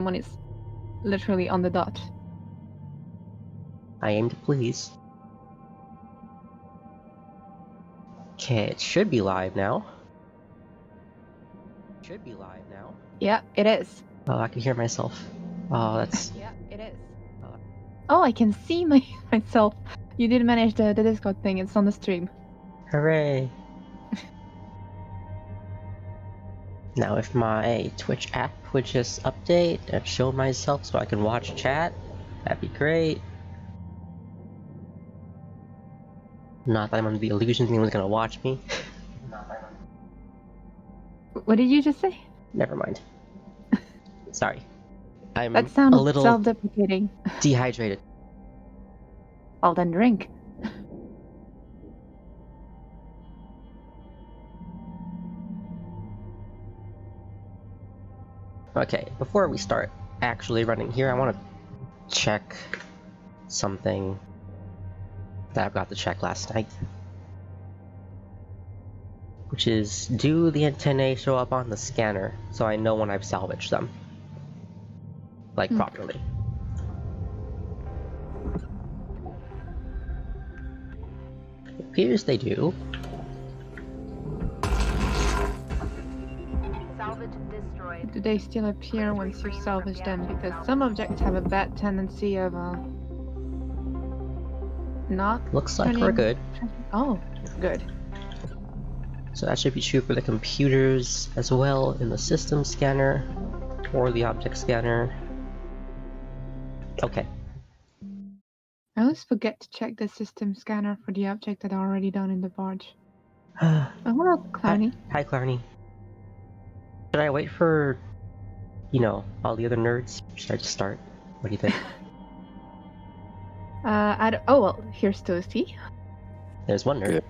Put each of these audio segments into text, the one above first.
Someone is literally on the dot. I aim to please. Okay, it should be live now. Yeah, it is. Oh, I can hear myself. Oh, that's... Yeah, it is. Oh, I can see myself. You did manage the Discord thing. It's on the stream. Hooray! Now if my Twitch app would just update and show myself so I can watch chat, that'd be great. Not that I'm under the illusion anyone's gonna watch me. What did you just say? Never mind. Sorry. I'm That a sounded little self-deprecating. dehydrated. Well, then drink. Okay, before we start actually running here, I want to check something that I forgot to check last night. Which is, do the antennae show up on the scanner so I know when I've salvaged them? Like, properly. It appears they do. Salvage destroyed. Do they still appear once you salvage them? Because some objects have a bad tendency of not. Looks like we're good. Oh, good. So that should be true for the computers as well in the system scanner or the object scanner. Okay. I always forget to check the system scanner for the object that are already done in the barge. Oh, hello, Clowny. Hi, Clarny. Should I wait for, you know, all the other nerds? Should I just start? What do you think? Oh, well, here's Toasty. There's one nerd.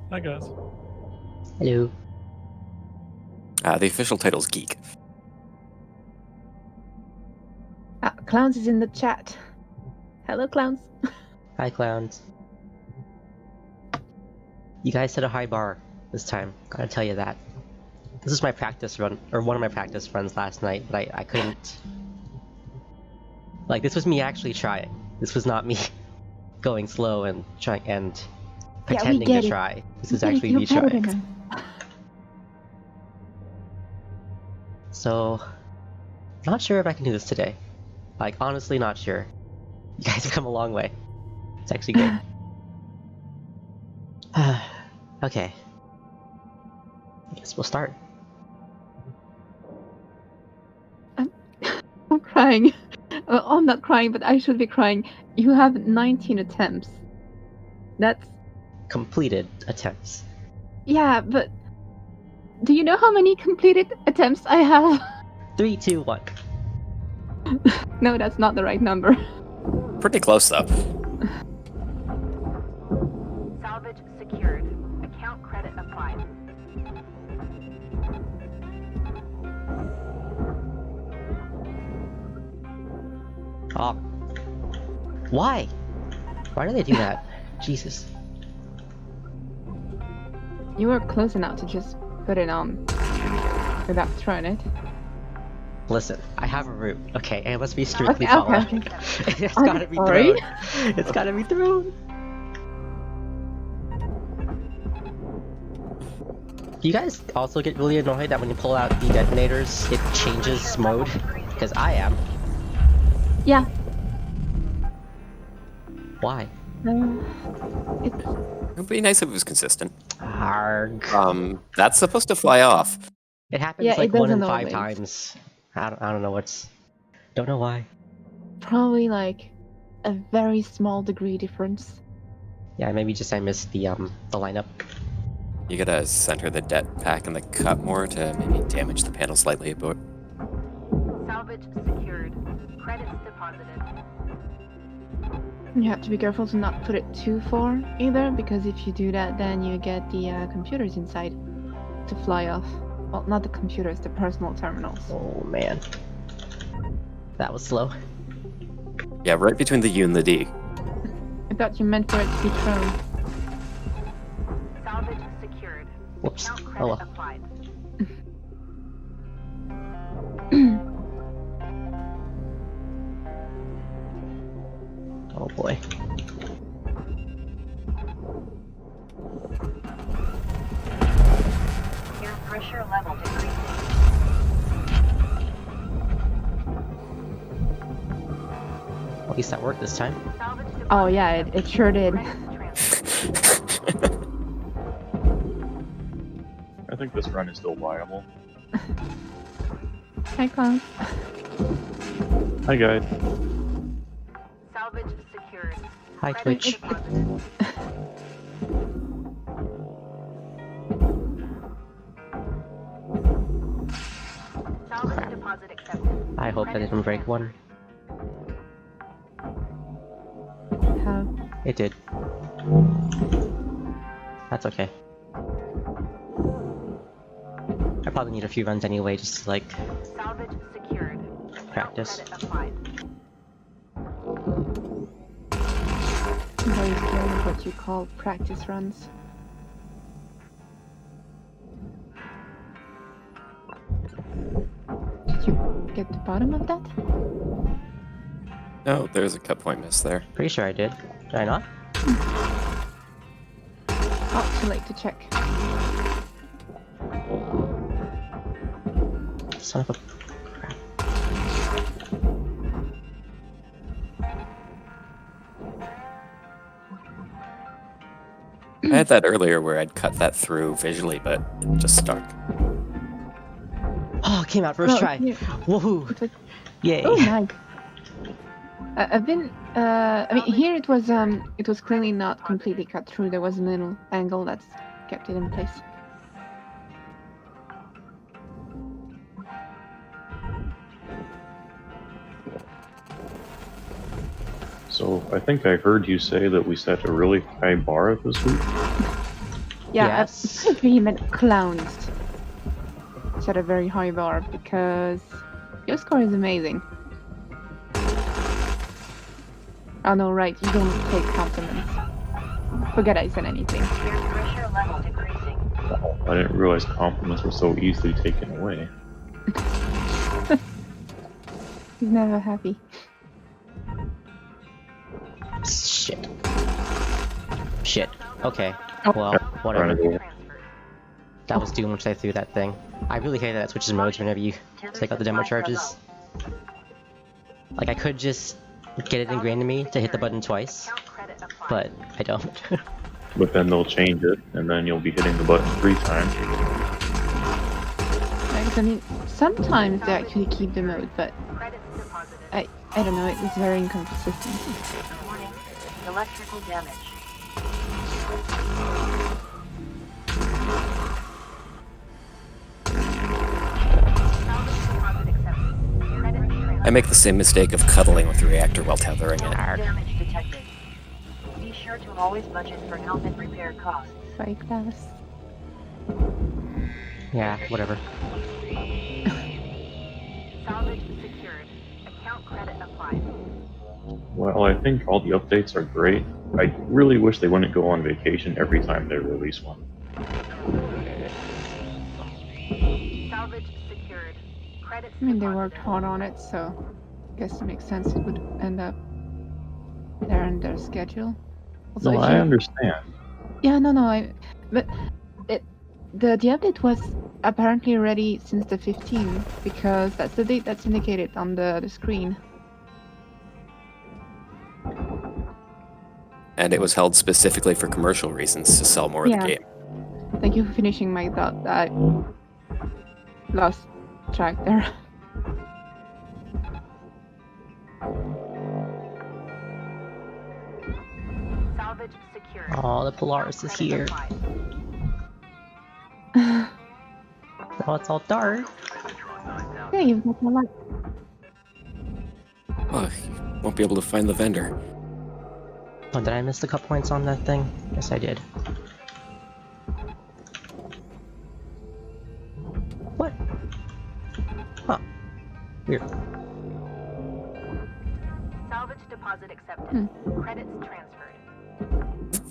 Hi guys. Hello. The official title's Geek. Clowns is in the chat. Hello, Clowns. Hi, clowns. You guys set a high bar this time. Gotta tell you that. This is my practice run, or one of my practice runs last night, but I couldn't... Like, this was me actually trying. This was not me going slow and trying and pretending to try. This is actually me trying. So, not sure if I can do this today. Like, honestly not sure. You guys have come a long way. It's actually good. Okay. I guess we'll start. I'm crying. Well, I'm not crying, but I should be crying. You have 19 attempts. That's... Completed attempts. Yeah, but... Do you know how many completed attempts I have? 3, 2, 1. No, that's not the right number. Pretty close, though. Salvage secured. Account credit applied. Oh. Why? Why do they do that? Jesus. You were close enough to just put it on without throwing it. Listen, I have a route, okay? And it must be strictly followed. Okay. It's gotta be thrown. It's gotta be thrown. Do you guys also get really annoyed that when you pull out the detonators, it changes mode? Because I am. Yeah. Why? It's... It would be nice if it was consistent. Arg. That's supposed to fly off. It happens Yeah, like it 1 in doesn't 5 always. times. I don't know what's... Don't know why. Probably like a very small degree difference. Yeah, maybe just I missed the lineup. You gotta center the det pack in the cut more to maybe damage the panel slightly, but Salvage secured. Credits deposited. You have to be careful to not put it too far either, because if you do that, then you get the computers inside to fly off. Well, not the computers, the personal terminals. Oh man. That was slow. yeah, right between the U and the D. I thought you meant for it to be thrown. Salvage secured. Whoops. Account Oh credit well. applied. boy. Air pressure level decreasing. At least that worked this time. Salvage Oh deposit yeah, it sure did. credits transferred. I think this run is still viable. Hi, Clown. Hi guys. Salvage secured. Hi, Credits Twitch. deposited. Salvage Crap. deposit accepted. I hope that didn't break one. How? It did. That's okay. I probably need a few runs anyway, just to like Salvage secured. Account practice. credit applied. I'm very scared of what you call practice runs. Did you get to the bottom of that? No, there's a cut point miss there. Pretty sure I did. Did I not? Oh, too late to check. Son of a crap. I had that earlier where I'd cut that through visually, but it just stuck. Oh, it came out first Oh, try. here. Woohoo! It was- Yay! Oh, nice. I've been. I mean, here it was clearly not completely cut through. There was a little angle that's kept it in place. So I think I heard you say that we set a really high bar this week. Yeah, Yes. I think you meant clowns. Set a very high bar because your score is amazing. Oh no, right, you don't take compliments. Forget I said anything. Air pressure level decreasing. Wow, I didn't realize compliments were so easily taken away. He's never happy. Shit. Shit. Okay. Oh. Well, whatever. Trying to go- Transferred. That was doom which I threw that thing. I really hate that it switches modes whenever you take out the demo charges. Like, I could just get it ingrained in me to hit the button twice, Account credit applied. but I don't. But then they'll change it, and then you'll be hitting the button 3 times. Like, I mean, sometimes they actually keep the mode, but Credits deposited. I don't know, it was very inconsistent. Warning. Electrical damage. Salvage deposit accepted. Credits transferred. I make the same mistake of cuddling with the reactor while tethering it. Damage detected. Be sure to always budget for health and repair costs. Spy class. Yeah, whatever. Salvage secured. Account credit applied. Well, I think all the updates are great. I really wish they wouldn't go on vacation every time they release one. Salvage secured. Credits I mean, they deposited. worked hard on it, so I guess it makes sense it would end up there in their schedule. Also, No, if I you- understand. Yeah, no, but the update was apparently ready since the 15th because that's the date that's indicated on the screen. And it was held specifically for commercial reasons to sell more of Yeah. the game. Thank you for finishing my thought. I lost track there. Salvage secured. Oh, the Polaris is Credit here. applied. Oh, it's all dark. Yeah, you've got my life. Oh, you won't be able to find the vendor. Oh, did I miss the cut points on that thing? Yes, I did. What? Huh. Weird. Salvage deposit accepted. Credits transferred.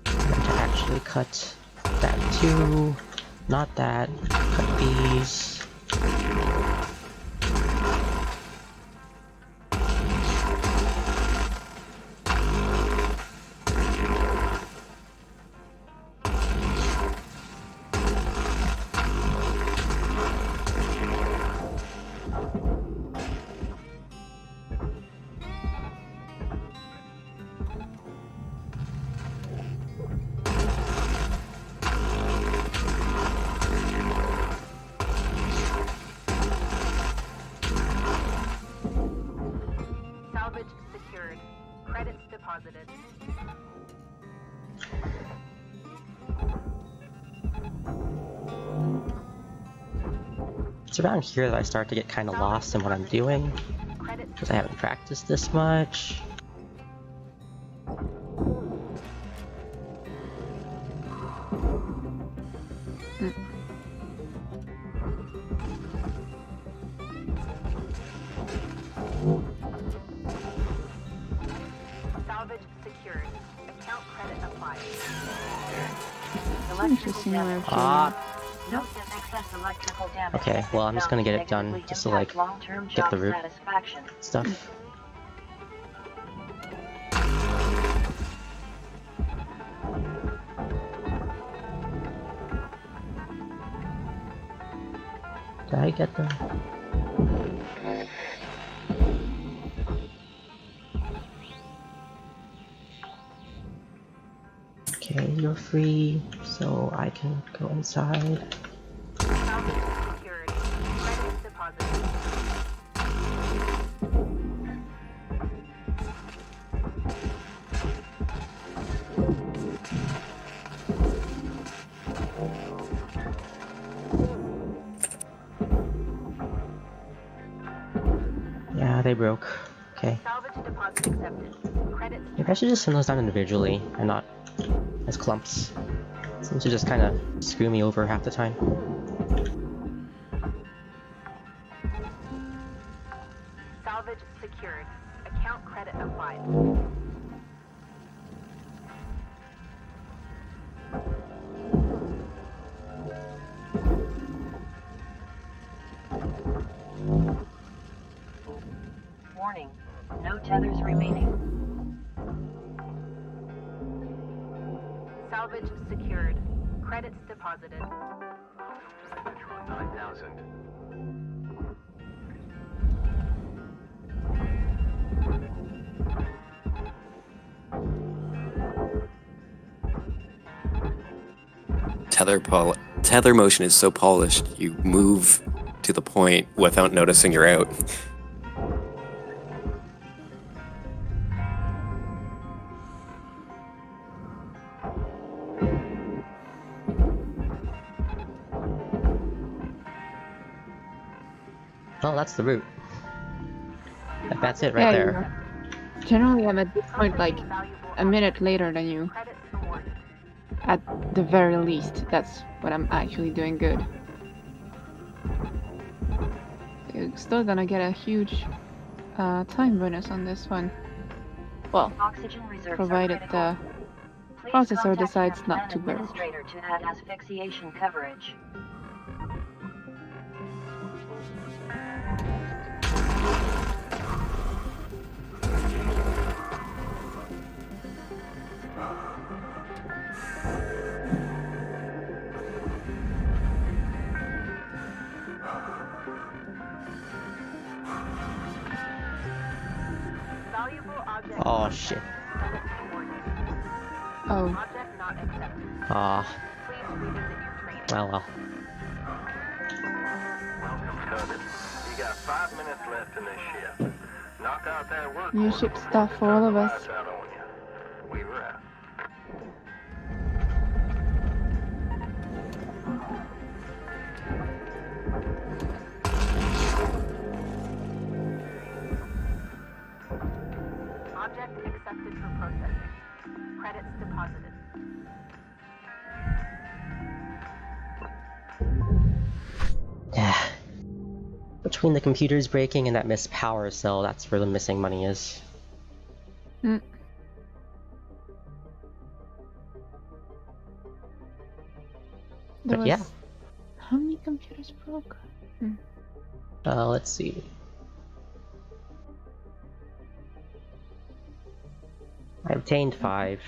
I meant to actually cut that too. Not that. Cut these. Salvage secured. Credits deposited. It's around here that I start to get kind of lost in what I'm doing, Credits because I haven't practiced this much. salvage secured. Account credit applied. Interesting way of doing it. Note that excess electrical damage. Okay, well, I'm just gonna get it done negatively just to, like, impacts long-term get job the root satisfaction. stuff. Did I get them? Okay, you're free, so I can go inside. Salvage secured. Credits deposited. Yeah, they broke. Okay. Salvage deposit accepted. Credits Maybe I should just send those down individually and not as clumps. Seems to just kind of screw me over half the time. salvage secured. Account credit applied. Warning. No tethers remaining. Salvage secured. Credits deposited. 9,000. Tether motion is so polished, you move to the point without noticing you're out. Well, that's the route. That's it right there. Generally, I'm at this point like a minute later than you. Credits awarded. At the very least, that's what I'm actually doing good. You're still gonna get a huge time bonus on this one. Well, Oxygen reserves provided are the critical. Please processor contact decides your not to plan burn. administrator to add asphyxiation coverage. Valuable object. Oh shit. Credits awarded. Oh, Object not accepted. Ah, Please revisit your training. well, well. Welcome, Tubbs. You got 5 minutes left in this shift. Knock out that work. you order ship before stuff we for turn all of the us. lights out on you. We were out. Object accepted for processing. Credits deposited. Yeah. Between the computers breaking and that missed power cell, that's where the missing money is. Mm. 。There But was... yeah. How many computers broke? Let's see. I obtained 5.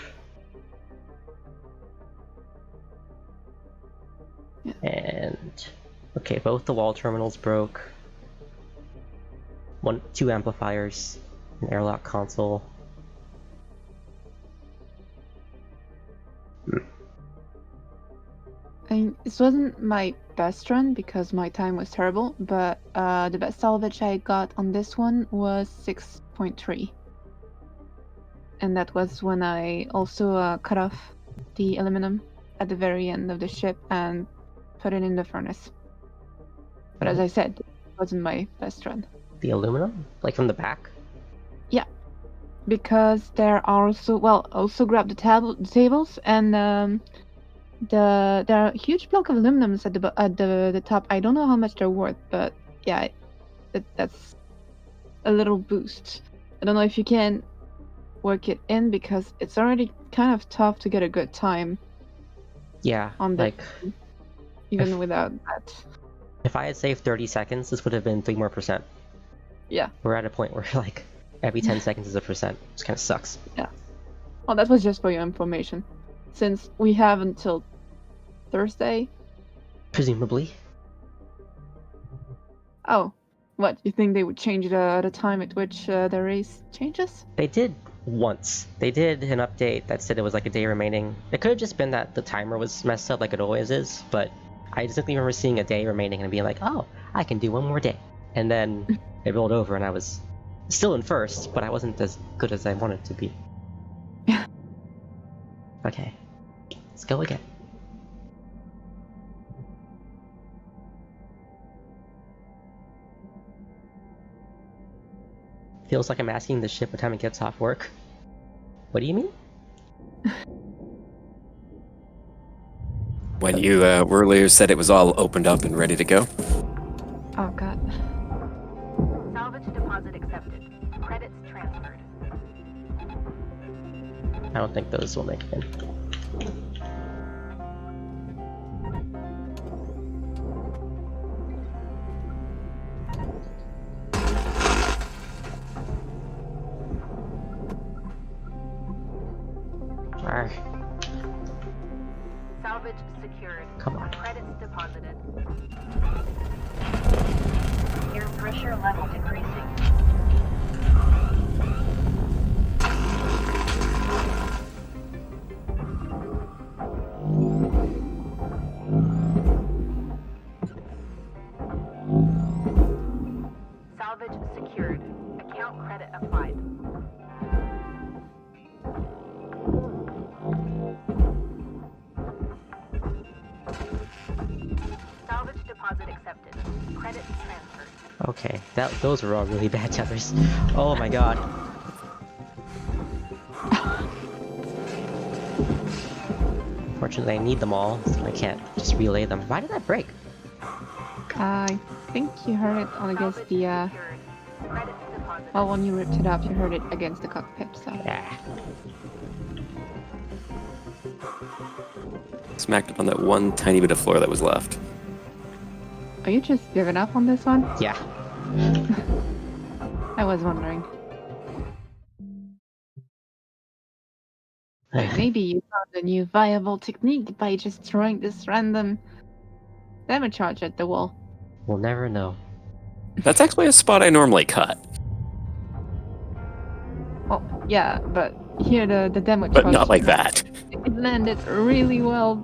Yeah. And okay, both the wall terminals broke. 2 amplifiers, an airlock console. This wasn't my best run because my time was terrible, but the best salvage I got on this one was 6.3. And that was when I also cut off the aluminum at the very end of the ship and put it in the furnace. But as I said, it wasn't my best run. The aluminum? Like from the back? Yeah, because there are also grab the tables and there are a huge block of aluminums at the top. I don't know how much they're worth, but yeah, that's a little boost. I don't know if you can work it in because it's already kind of tough to get a good time Yeah, on the like even without that. if I had saved 30 seconds, this would have been 3 more %. Yeah. We're at a point where like every 10 seconds is a %. Which kind of sucks. Yeah. Well, that was just for your information, since we have until Thursday. Presumably. Oh, what, you think they would change the time at which the race changes? They did once. They did an update that said it was like a day remaining. It could have just been that the timer was messed up like it always is, but I distinctly remember seeing a day remaining and being like, oh, I can do one more day. And then it rolled over and I was still in first, but I wasn't as good as I wanted to be. Okay, let's go again. Feels like I'm asking the ship what time it gets off work. What do you mean? When you earlier said it was all opened up and ready to go. Oh god. Salvage deposit accepted. Credits transferred. I don't think those will make it in. Arrgh. Salvage secured. Come on. Credits deposited. Air pressure level decreasing. Salvage secured. Account credit applied. Salvage deposit accepted. Credits transferred. Okay, those were all really bad tethers. Oh my god. Unfortunately, I need them all, so I can't just relay them. Why did that break? I think you heard it on against Salvage the secured. Credits deposited. well, when you ripped it up, you heard it against the cockpit, so Ah. Smacked up on that one tiny bit of floor that was left. are you just giving up on this one? Yeah. I was wondering. Maybe you found a new viable technique by just throwing this random damage charge at the wall. We'll never know. That's actually a spot I normally cut, Well, yeah, but here the damage but charge. not like that. It landed really well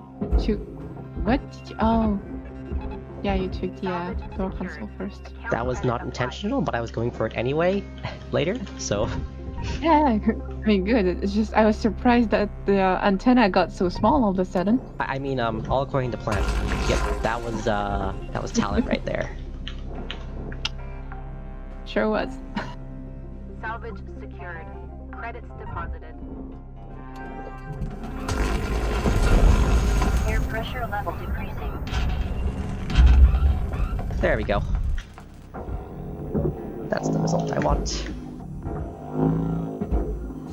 to... What did you... Oh. Yeah, you took the door console first. That was not intentional, but I was going for it anyway later, so... Yeah, I mean, good. It's just I was surprised that the antenna got so small all of a sudden. I mean, all according to plan. Yep, that was talent right there. Sure was. Salvage secured. Credits deposited. Air pressure level decreasing. There we go. That's the result I want.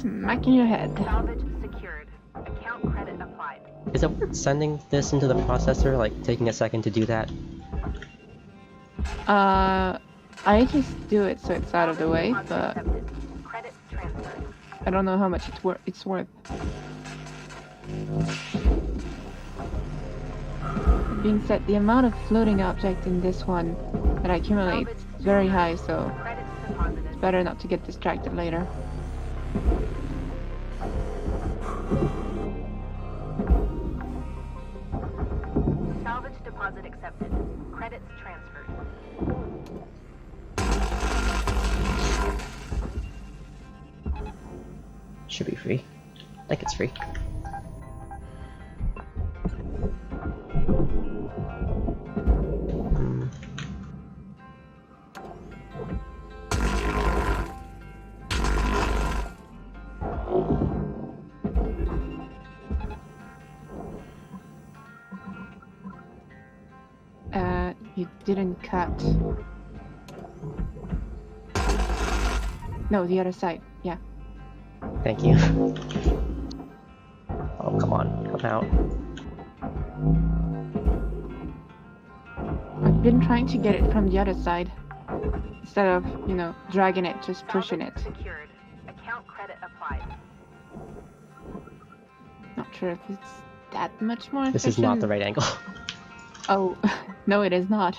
Smack in your head. Salvage secured. Account credit applied. Is it worth sending this into the processor, like taking a second to do that? I just do it so it's out of the way, Deposit but accepted. Credits transferred. I don't know how much it's worth. That being said, the amount of floating object in this one that I accumulate is very high, so Credits deposited. it's better not to get distracted later. Salvage deposit accepted. Credits transferred. Should be free. I think it's free. You didn't cut. No, the other side. Yeah. Thank you. Oh, come on, come out. I've been trying to get it from the other side. Instead of, you know, dragging it, just pushing it. Salvage secured. Account credit applied. Not sure if it's that much more efficient. This is not the right angle. Oh, no, it is not.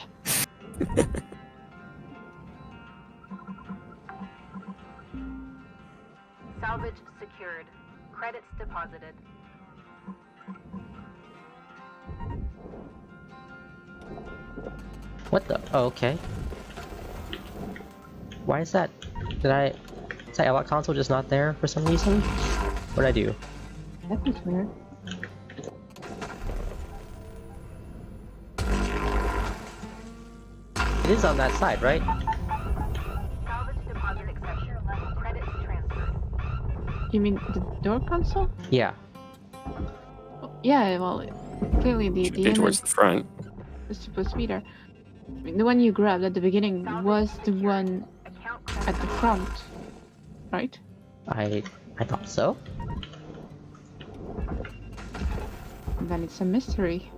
Salvage secured. Credits deposited. What the? Oh, okay. Why is that? Is that airlock console just not there for some reason? What'd I do? That was weird. It is on that side, right? Salvage deposit accepted. Credits transferred. You mean the door console? Yeah. Oh, yeah, well, clearly the Should be towards image the front. is supposed to be there. I mean, the one you grabbed at the beginning was the one Account at credit the front, right? I thought so. And then it's a mystery.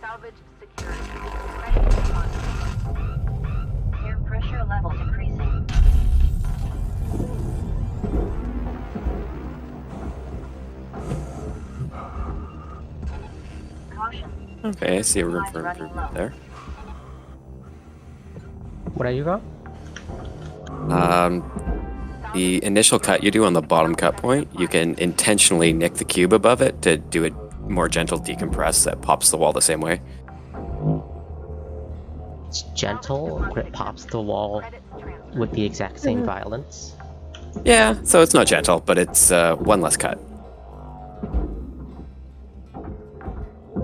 Salvage secured. Credits deposited. Air pressure level decreasing. Caution. Okay, I see a room Supplies for running improvement low. there. What are you wrong? The initial cut you do on the bottom cut point, you can intentionally nick the cube above it to do a more gentle decompress that pops the wall the same way. It's gentle, but it pops the wall Credits transferred. with the exact same violence. Yeah, so it's not gentle, but it's one less cut.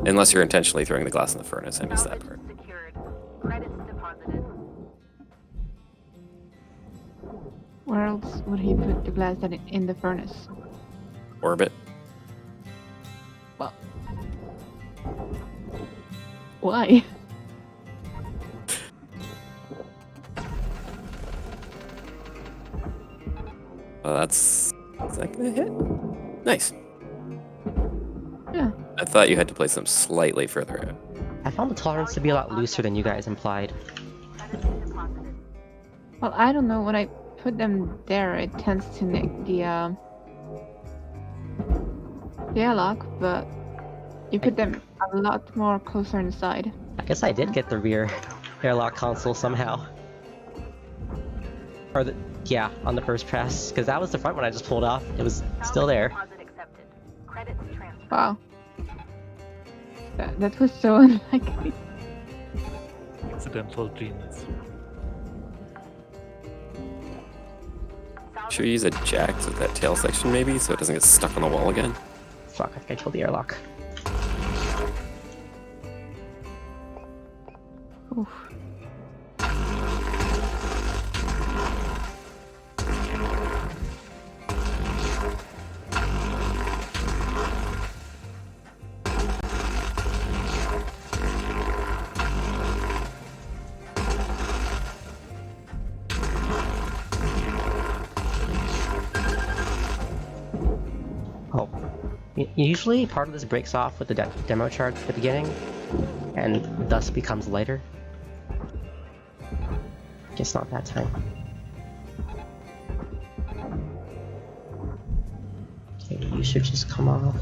Unless you're intentionally throwing the glass in the furnace, I missed that Salvage part. secured. Credits deposited. Where else would he put the glass that in the furnace? Orbit. Well, why? Well, that's... Is that gonna hit? Nice. Yeah. I thought you had to place them slightly further out. I found the tolerance to be a lot looser than you guys implied. Credits deposited. Well, I don't know. When I put them there, it tends to nick the airlock, but you put them a lot more closer inside. I guess I did get the rear airlock console somehow. Or the, yeah, on the first press, because that was the front one I just pulled off. It was still there. Deposit accepted. Credits transferred. Wow. That was so unlikely. Accidental genius. Should we use a jack to that tail section maybe, so it doesn't get stuck on the wall again? Fuck, I think I killed the airlock. Oof. Usually part of this breaks off with the demo charge at the beginning, and thus becomes lighter. Guess not that time. Okay, you should just come off.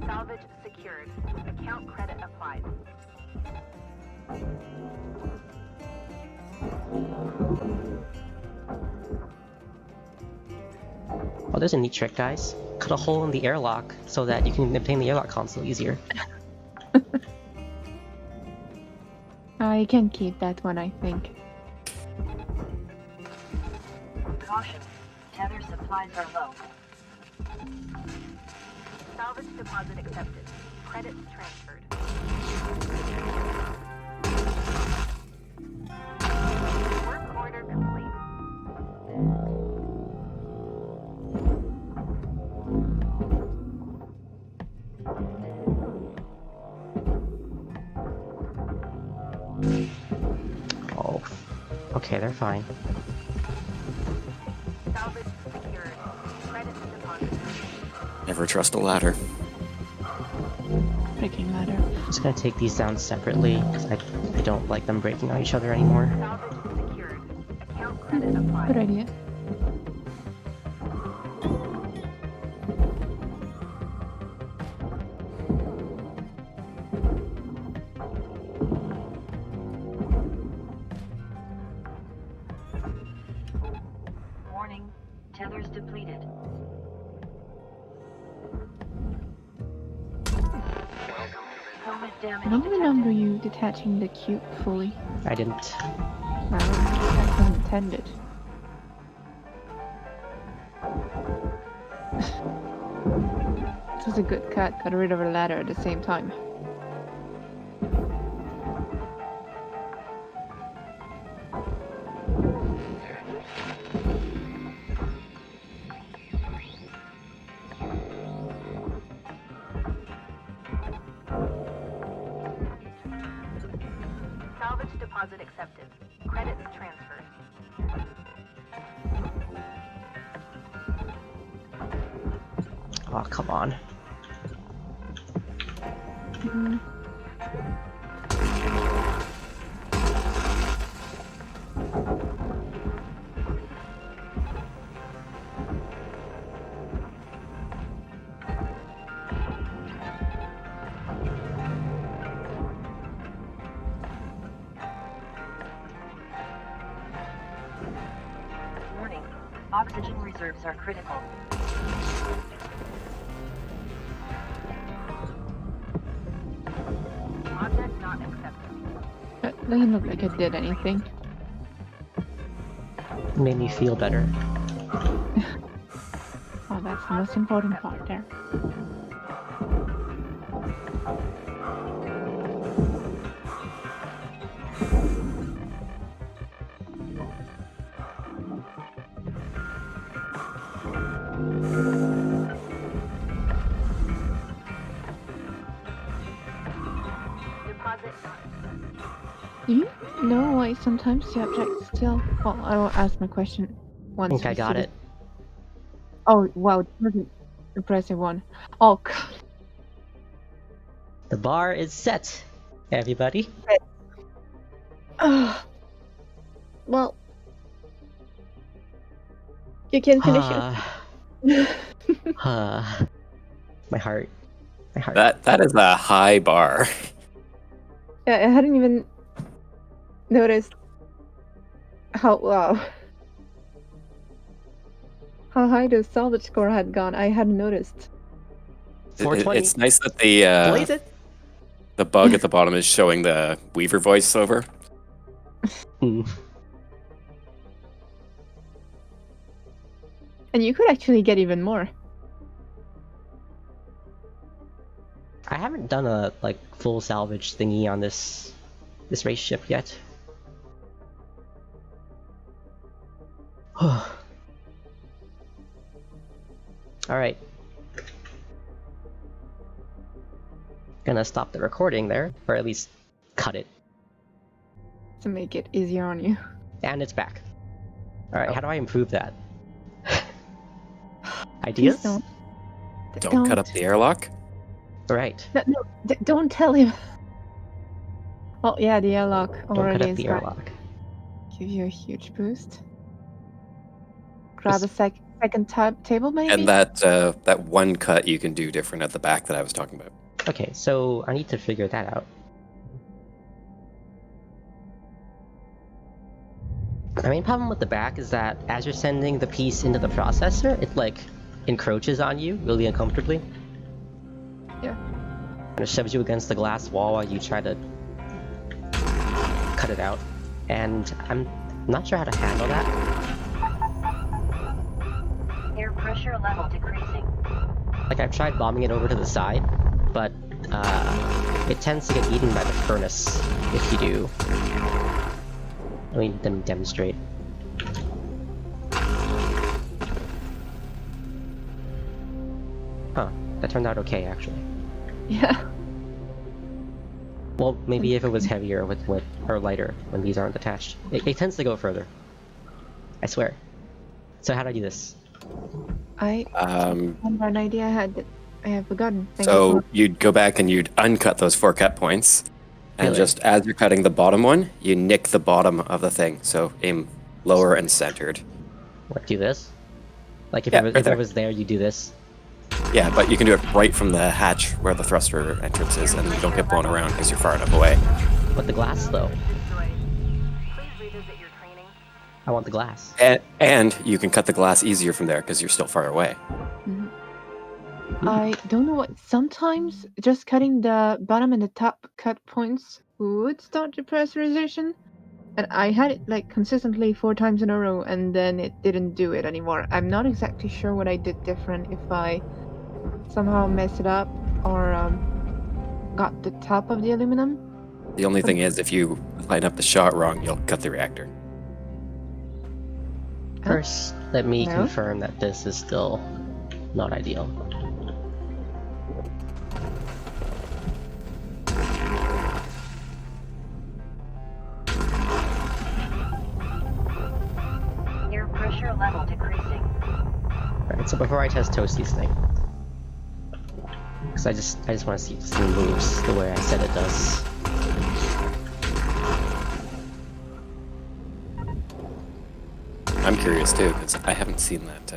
Salvage secured. Account credit applied. Oh, there's a neat trick, guys. Cut a hole in the airlock so that you can obtain the airlock console easier. I can keep that one, I think. Caution. Tether supplies are low. Salvage deposit accepted. Credits transferred. Work order complete. Oh, okay, they're fine. Salvage secured. Credits deposited. Never trust a ladder. Freaking ladder. I'm just gonna take these down separately because I don't like them breaking on each other anymore. Salvage secured. Account credit applied. Good idea. Warning. Tethers depleted. Helmet damage I don't detected. remember you detaching the cube fully. I didn't. That's unintended. This was a good cut. Got rid of a ladder at the same time. Salvage deposit accepted. Credits transferred. Oh, come on. Mhm. Warning. Oxygen reserves are critical. Object not accepted. That doesn't look like it did anything. It made me feel better. Oh, that's the most important part there. Deposit. Do you know why sometimes the objects still... Well, I will ask my question I once think I we got see it. Oh, wow, that was an impressive one. Oh, God. The bar is set, everybody. Well, you can finish it. My heart. My heart. That is a high bar. Yeah, I hadn't even noticed how how high the salvage score had gone. I hadn't noticed. 420. It's nice that Blaze it. the bug at the bottom is showing the Weaver voiceover. Hmm. And you could actually get even more. I haven't done a full salvage thingy on this this race ship yet. Alright. Gonna stop the recording there, or at least cut it. To make it easier on you. And it's back. Alright, how do I improve that? Please Ideas? don't. Don't cut up the airlock. Right. No, don't tell him. Well, yeah, the airlock Don't cut already up is the going airlock. to give you a huge boost. Grab Just- a second table, maybe? And that one cut you can do different at the back that I was talking about. Okay, so I need to figure that out. My main problem with the back is that as you're sending the piece into the processor, it like encroaches on you really uncomfortably. Yeah. And it shoves you against the glass wall while you try to cut it out. And I'm not sure how to handle that. Air pressure level decreasing. Like I've tried bombing it over to the side, but it tends to get eaten by the furnace if you do. Let me demonstrate. Huh, that turned out okay actually. Yeah. Well, maybe if it was heavier or lighter when these aren't attached. It tends to go further. I swear. So how do I do this? I remember an idea I had that I have forgotten. Thank you So for- you'd go back and you'd uncut those 4 cut points, and Really? just as you're cutting the bottom one, you nick the bottom of the thing. So aim lower and centered. What, do this? Like if, Yeah, it, was, right if there. it was there, you do this? Yeah, but you can do it right from the hatch where the thruster entrance is, and you don't get blown around because you're far enough away. But the glass though? Please revisit your training. I want the glass. And you can cut the glass easier from there because you're still far away. I don't know what. Sometimes just cutting the bottom and the top cut points would start the pressurization. And I had it like consistently 4 times in a row, and then it didn't do it anymore. I'm not exactly sure what I did different, if I somehow messed it up or got the top of the aluminum. The only thing is, if you line up the shot wrong, you'll cut the reactor. First, let me No? confirm that this is still not ideal. Air pressure level decreasing. Alright, so before I test Toasty's thing, because I just want to see if this thing moves the way I said it does. I'm curious too, because I haven't seen that.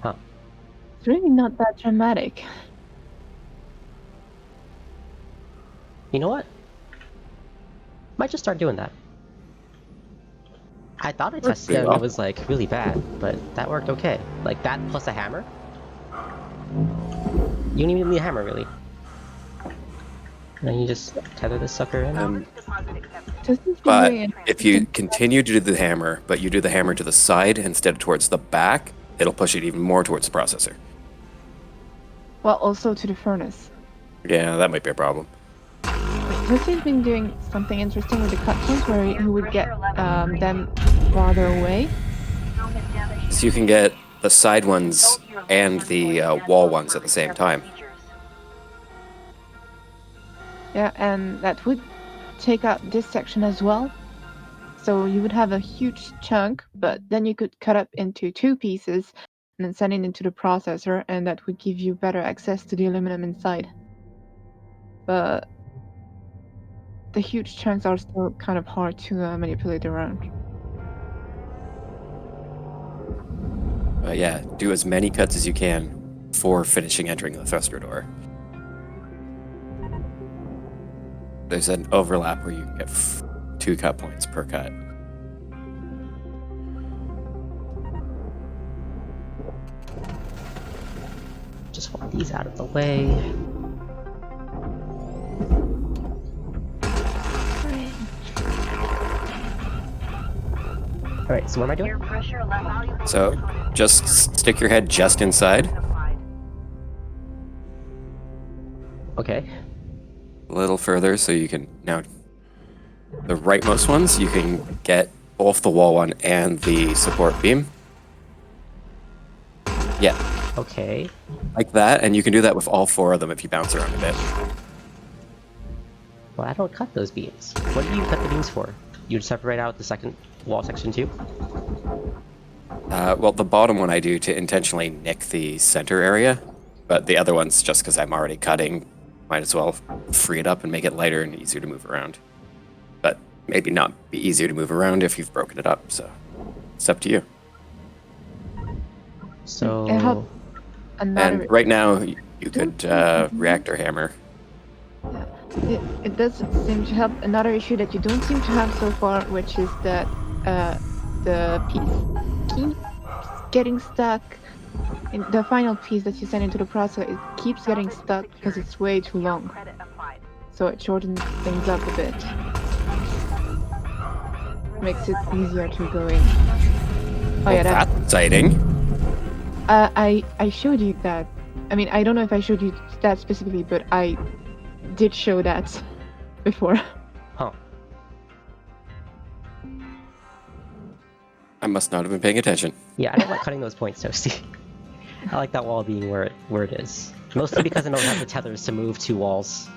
Huh. It's really not that dramatic. You know what? Might just start doing that. I thought I tested pretty it and well. it was like really bad, but that worked okay. Like that plus a hammer. You don't even need a hammer really. And then you just tether this sucker in. Deposit accepted. Just been But doing it. if you continue to do the hammer, but you do the hammer to the side instead of towards the back, it'll push it even more towards the processor. Well, also to the furnace. Yeah, that might be a problem. Jesse's been doing something interesting with the cut points where he would get them farther away. Helmet damage. So you can get the side ones and the wall ones at the same time. Yeah, and that would take out this section as well. So you would have a huge chunk, but then you could cut up into 2 pieces and then send it into the processor, and that would give you better access to the aluminum inside. But the huge chunks are still kind of hard to manipulate around. Yeah, do as many cuts as you can before finishing entering the thruster door. There's an overlap where you can get 2 cut points per cut. Just want these out of the way. Alright, so what am I doing? Air pressure level. So just stick your head just inside, Okay. A little further so you can now. The rightmost ones, you can get both the wall one and the support beam. Yeah, Okay. like that, and you can do that with all 4 of them if you bounce around a bit. Well, I don't cut those beams. What do you cut the beams for? You'd separate out the second wall section too? Well, the bottom one I do to intentionally nick the center area, but the other one's just because I'm already cutting. Might as well free it up and make it lighter and easier to move around. But maybe not be easier to move around if you've broken it up, so it's up to you. So... It helped another. And right now, you could reactor hammer. It does seem to help another issue that you don't seem to have so far, which is that the piece keeps getting stuck. In the final piece that you send into the processor, it keeps getting stuck because it's way too long. So it shortens things up a bit. Makes it easier to go in. Oh yeah, That's exciting. I showed you that. I mean, I don't know if I showed you that specifically, but I did show that before. Huh. I must not have been paying attention. Yeah, I don't like cutting those points, Toasty. I like that wall being where it is. Mostly because I don't have the tethers to move 2 walls.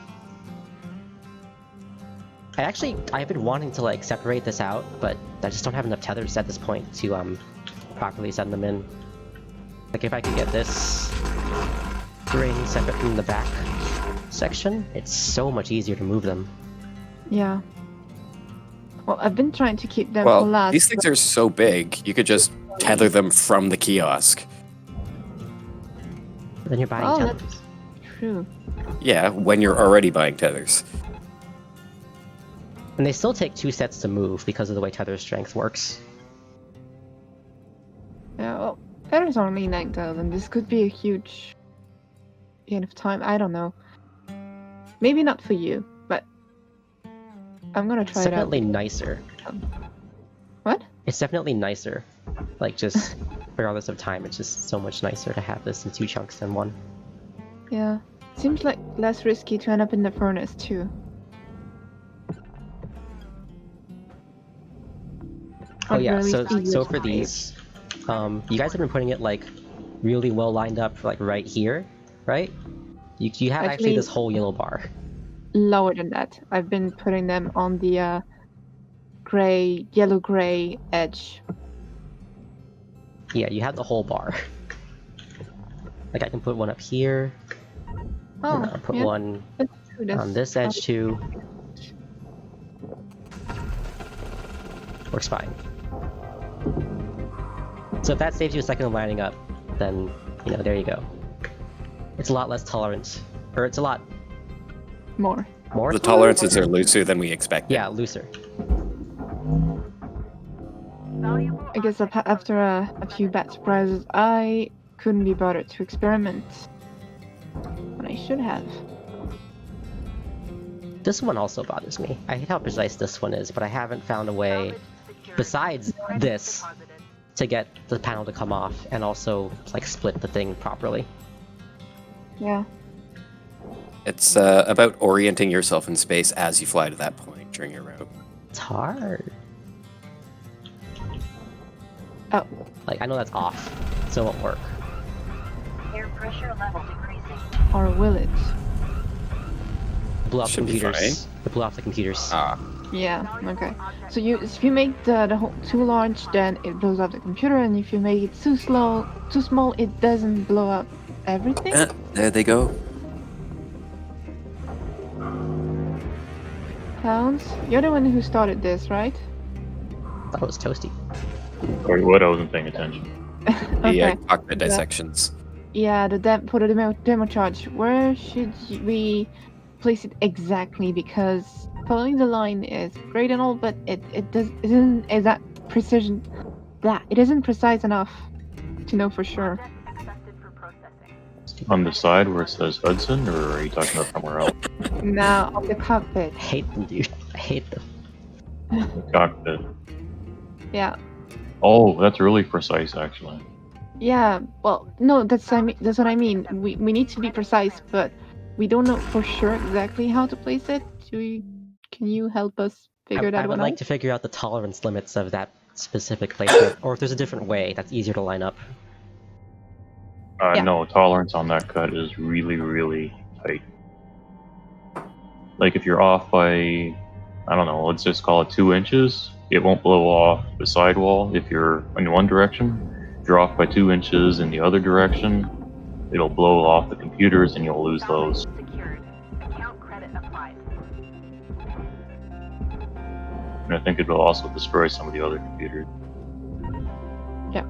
I've been wanting to like separate this out, but I just don't have enough tethers at this point to properly send them in. Like if I could get this ring separate from the back section, it's so much easier to move them. Yeah. Well, I've been trying to keep them Well, collapsed. these things are so big, you could just tether them from the kiosk. Then you're buying Oh, tethers. that's true. Yeah, when you're already buying tethers. And they still take 2 sets to move because of the way tether strength works. Yeah, well, there's only 9,000. This could be a huge gain of time. I don't know. Maybe not for you, but I'm gonna It's try it out. definitely nicer. What? It's definitely nicer. Like just regardless of time, it's just so much nicer to have this in 2 chunks than 1. Yeah. Seems like less risky to end up in the furnace too. Oh Or yeah, at so least easier so to for save. these, you guys have been putting it like really well lined up, like right here, right? You have actually this whole yellow bar. Lower than that. I've been putting them on the yellow-gray edge. Yeah, you have the whole bar. Like I can put one up here, Oh, and I'll put yeah, one that's true. That's on this edge too. Works fine. So if that saves you a second of lining up, then, you know, there you go. It's a lot less tolerant. Or it's a lot more. more The tolerances are looser than we expected. Yeah, looser. I guess after a few bad surprises, I couldn't be bothered to experiment. But I should have. This one also bothers me. I hate how precise this one is, but I haven't found a way, besides this, to get the panel to come off and also, like, split the thing properly. Yeah. It's about orienting yourself in space as you fly to that point during your route. It's hard. Oh. Like, I know that's off, so it won't work. Air pressure level decreasing. Or will it? It blew off the Should be computers. It blew off the computers. Ah. Yeah, okay. So if you make the hole too large, then it blows up the computer, and if you make it too small, it doesn't blow up everything? There they go. Clowns? You're the one who started this, right? I thought it was toasty. Or what? I wasn't paying attention. Okay. The cockpit dissections. Yeah, for the demo charge, where should we place it exactly? Because following the line is great and all, but it isn't precise enough to know for sure. On the side where it says Hudson, or are you talking about somewhere else? Now on the cockpit. I hate them, dude. I hate them. Cockpit. Yeah. Oh, that's really precise, actually. Yeah. Well, no, that's what I mean. We need to be precise, but we don't know for sure exactly how to place it. Can you help us figure that I would one like out? to figure out the tolerance limits of that specific placement, or if there's a different way that's easier to line up. Yeah. No, tolerance on that cut is really, really tight. Like if you're off by, I don't know, let's just call it 2 inches, it won't blow off the sidewall if you're in one direction. If you're off by 2 inches in the other direction, it'll blow off the computers and you'll lose those. Salvage secured. Account credit applied. And I think it will also destroy some of the other computers. Yeah.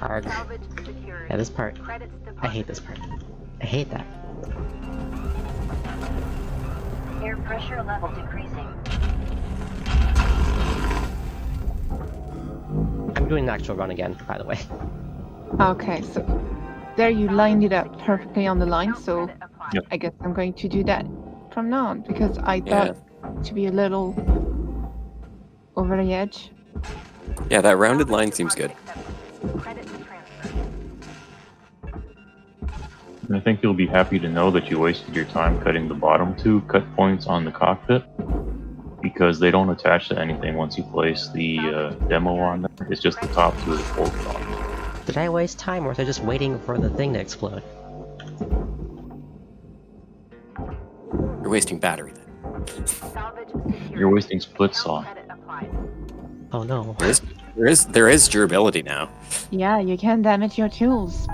Arg. Salvage secured. Yeah, this part. Credits deposited. I hate this part. I hate that. Air pressure level decreasing. I'm doing an actual run again, by the way. Okay, so there you lined it up perfectly on the line, Account so credit applied. Yep. I guess I'm going to do that from now on because I Yeah. thought to be a little over the edge. Yeah, that rounded line seems good. Credit transfer. And I think you'll be happy to know that you wasted your time cutting the bottom 2 cut points on the cockpit, because they don't attach to anything once you place the demo on there. It's just the top 2 that bolted on. Did I waste time, or was I just waiting for the thing to explode? You're wasting battery then. Salvage secured. You're wasting split Account saw. credit applied. Oh no. There is durability now. Yeah, you can damage your tools.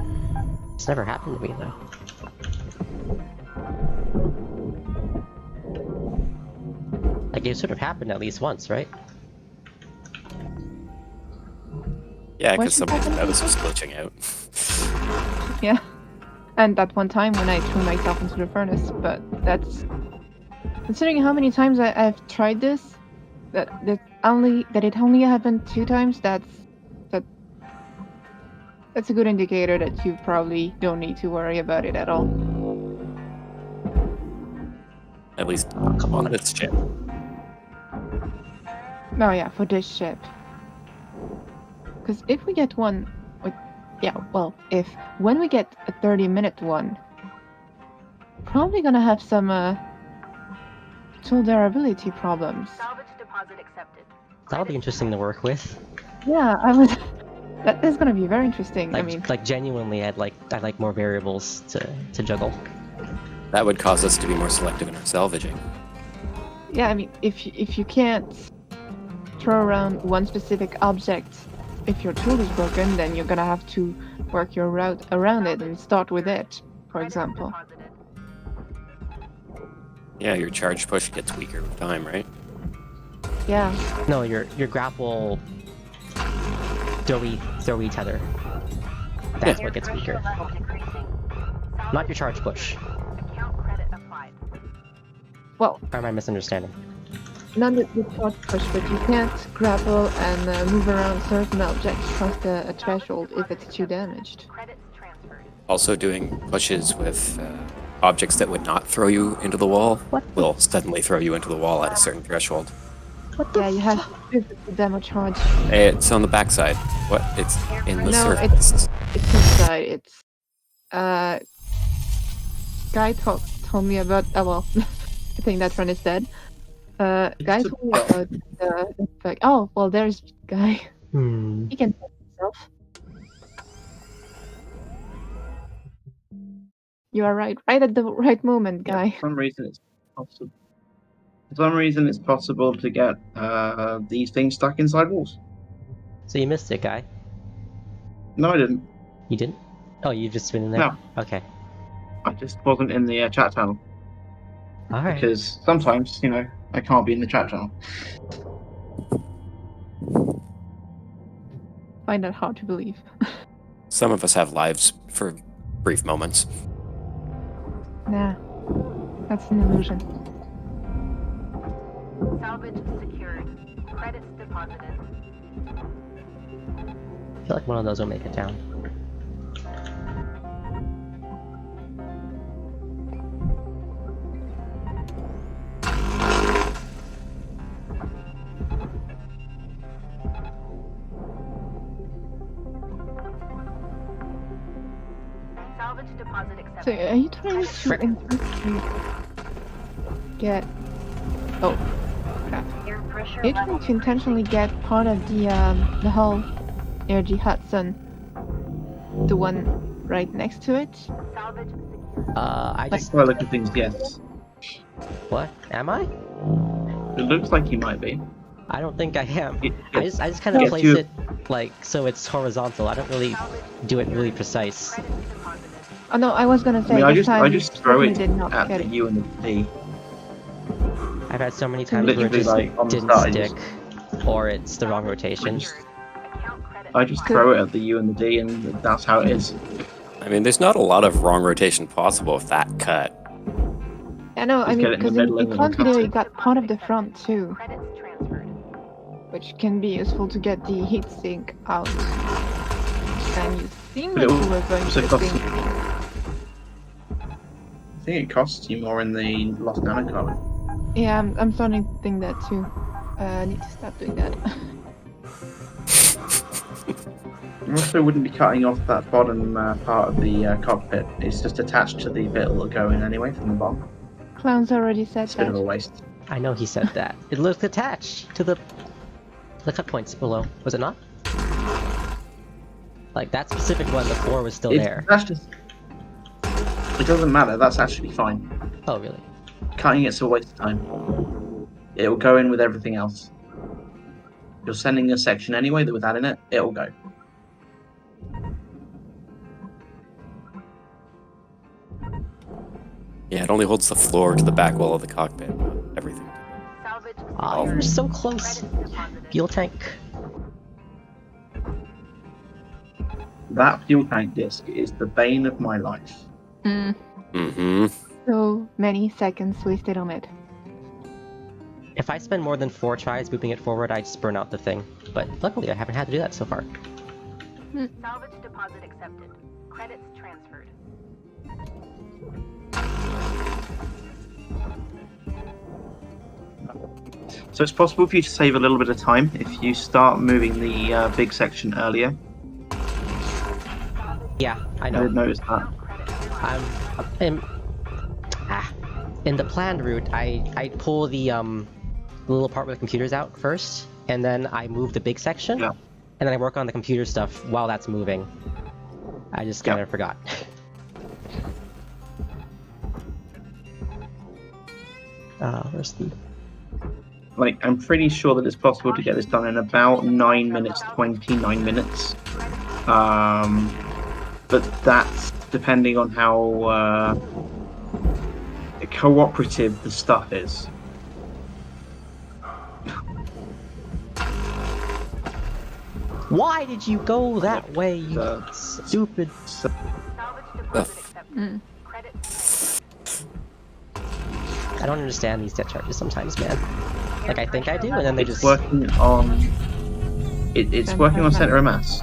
It's never happened to me, though. Like, it should have happened at least once, right? Yeah, What because some of happened? the mouse was glitching out. Yeah. And that one time when I threw myself into the furnace, but that's considering how many times I've tried this, that it only happened 2 times. That's a good indicator that you probably don't need to worry about it at all. At least Come on on. this chip. Oh yeah, for this ship. Because if we get one with, when we get a 30-minute one, probably gonna have some tool durability problems. Salvage deposit accepted. That'll be interesting to work with. Yeah, that is gonna be very interesting. Like, like genuinely, I'd like more variables to juggle. That would cause us to be more selective in our salvaging. yeah, I mean, if you can't throw around one specific object, if your tool is broken, then you're gonna have to work your route around it and start with it, for Credit example. deposited. Yeah, your charge push gets weaker with time, right? Yeah, No, your grapple throwy tether. That's Air what gets pressure weaker. level decreasing. Not your charge push. Account credit applied. well, Or am I misunderstanding? not the short push, but you can't grapple and move around certain objects past a threshold if it's too damaged. Credits transferred. Also, doing pushes with objects that would not throw you into the wall will suddenly throw you into the wall at a certain threshold. Yeah, you have to visit the demo charge. It's on the backside. What? It's in the No, surface. It's inside. It's guy told me about. Oh well, I think that run is dead. Guy told me about the fact. Oh well, there's guy. Hmm. He can help himself. You are right at the right moment, guy. For some reason, it's possible. For some reason, it's possible to get these things stuck inside walls. So you missed it, guy. No, I didn't. You didn't? Oh, you've just been in there? No. Okay. I just wasn't in the chat channel Alright. because sometimes, I can't be in the chat channel. Find that hard to believe. Some of us have lives for brief moments. Nah, that's an illusion. Salvage secured. Credits deposited. I feel like one of those will make it down. deposit So accepted. are you trying to Frick. get? Oh, crap! Air pressure Are you level trying to intentionally get part of the hull, ARG Hudson, the one right next to it? salvage secured. I Like- just By the look of things, yes. what? Am I? It looks like you might be. I don't think I am. It I just kind of gets place you- it like so it's horizontal. I don't really do it really precise. Credits deposited. Oh no, I was gonna I say mean, I this just time I you just throw certainly it did not at get the it. U and the D. I've had so many times where it Literally, just like, on the didn't start, I stick, just- or it's the wrong rotation. Account credit. I just throw it at the U and the D, and that's how it is. I mean, there's not a lot of wrong rotation possible with that cut. I know, I Just mean, get it in the because middle in and it'll Clown cut video it. you got part of the front too, Credits transferred. which can be useful to get the heat sink out. And you seem But like it you were going also to costs think. I think it costs you more in the Lost Nanocolor. Yeah, I'm starting to think that too. I need to stop doing that. You also wouldn't be cutting off that bottom part of the cockpit. It's just attached to the bit that'll go in anyway from the bottom. Clowns already said It's a bit of a that. waste. I know he said that. It looked attached to the cut points below. Was it not? Like that specific one, the floor was still there. That's just. It doesn't matter. That's actually fine. Oh really? Cutting it's a waste of time. It'll go in with everything else. You're sending a section anyway that with that in it, it'll go. Yeah, it only holds the floor to the back wall of the cockpit, not everything. Salvage Oh, secured. you're so close. Credits deposited. Fuel tank. That fuel tank disc is the bane of my life. Mm, Mm-hmm. so many seconds wasted on it. If I spend more than 4 tries moving it forward, I just burn out the thing. But luckily, I haven't had to do that so far. Salvage deposit accepted. Credits transferred. So it's possible for you to save a little bit of time if you start moving the big section earlier. Yeah, I I know. didn't notice that. Account credit. In the planned route, I pull the little part where the computer's out first, and then I move the big section, Yeah. and then I work on the computer stuff while that's moving. I just kind Yeah. of forgot. Where's the... Like, I'm pretty sure that it's possible to get this done in about 9 minutes, 29 minutes. But that's depending on how cooperative the stuff is. Why did you go that way, you The- stupid... Salvage deposit accepted. Mm. Credits. I don't understand these debt charges sometimes, man. Like, I think I do, and then they It's just... working on. It's working on center of mass.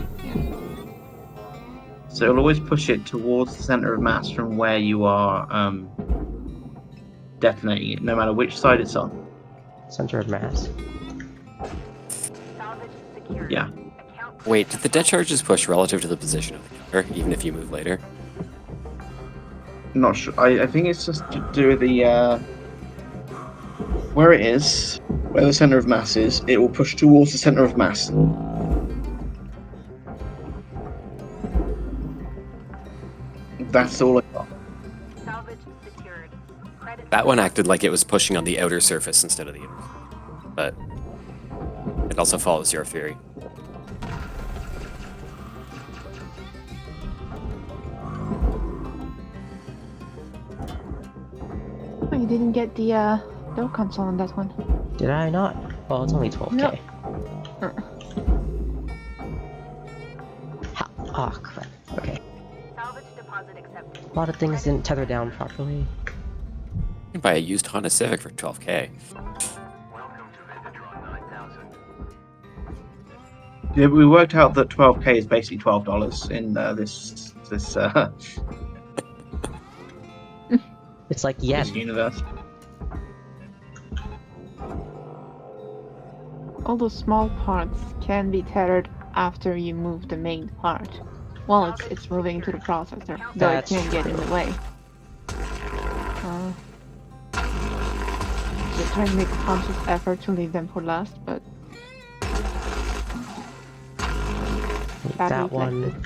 So it'll always push it towards the center of mass from where you are detonating it, no matter which side it's on. Center of mass. Salvage secured. Yeah. Account Wait, did the debt charges push relative to the position of the counter, even if you move later? Not sure. I think it's just to do with the where it is, where the center of mass is. It will push towards the center of mass. That's all I got. salvage secured. Credits. That one acted like it was pushing on the outer surface instead of the inner. But it also follows your theory. Oh, you didn't get the door console on that one. Did I not? Well, it's only 12k. No. Oh, crap. Okay. Salvage deposit accepted. A lot of things didn't tether down properly. You can buy a used Honda Civic for 12k. Welcome to Vintatron 9000. Yeah, we worked out that 12k is basically $12 in this It's like this yen. universe. All those small parts can be tethered after you move the main part. Well, it's moving into the processor, though it That's can't get in true. the way. They try to make a conscious effort to leave them for last, but bad That reflexes. one.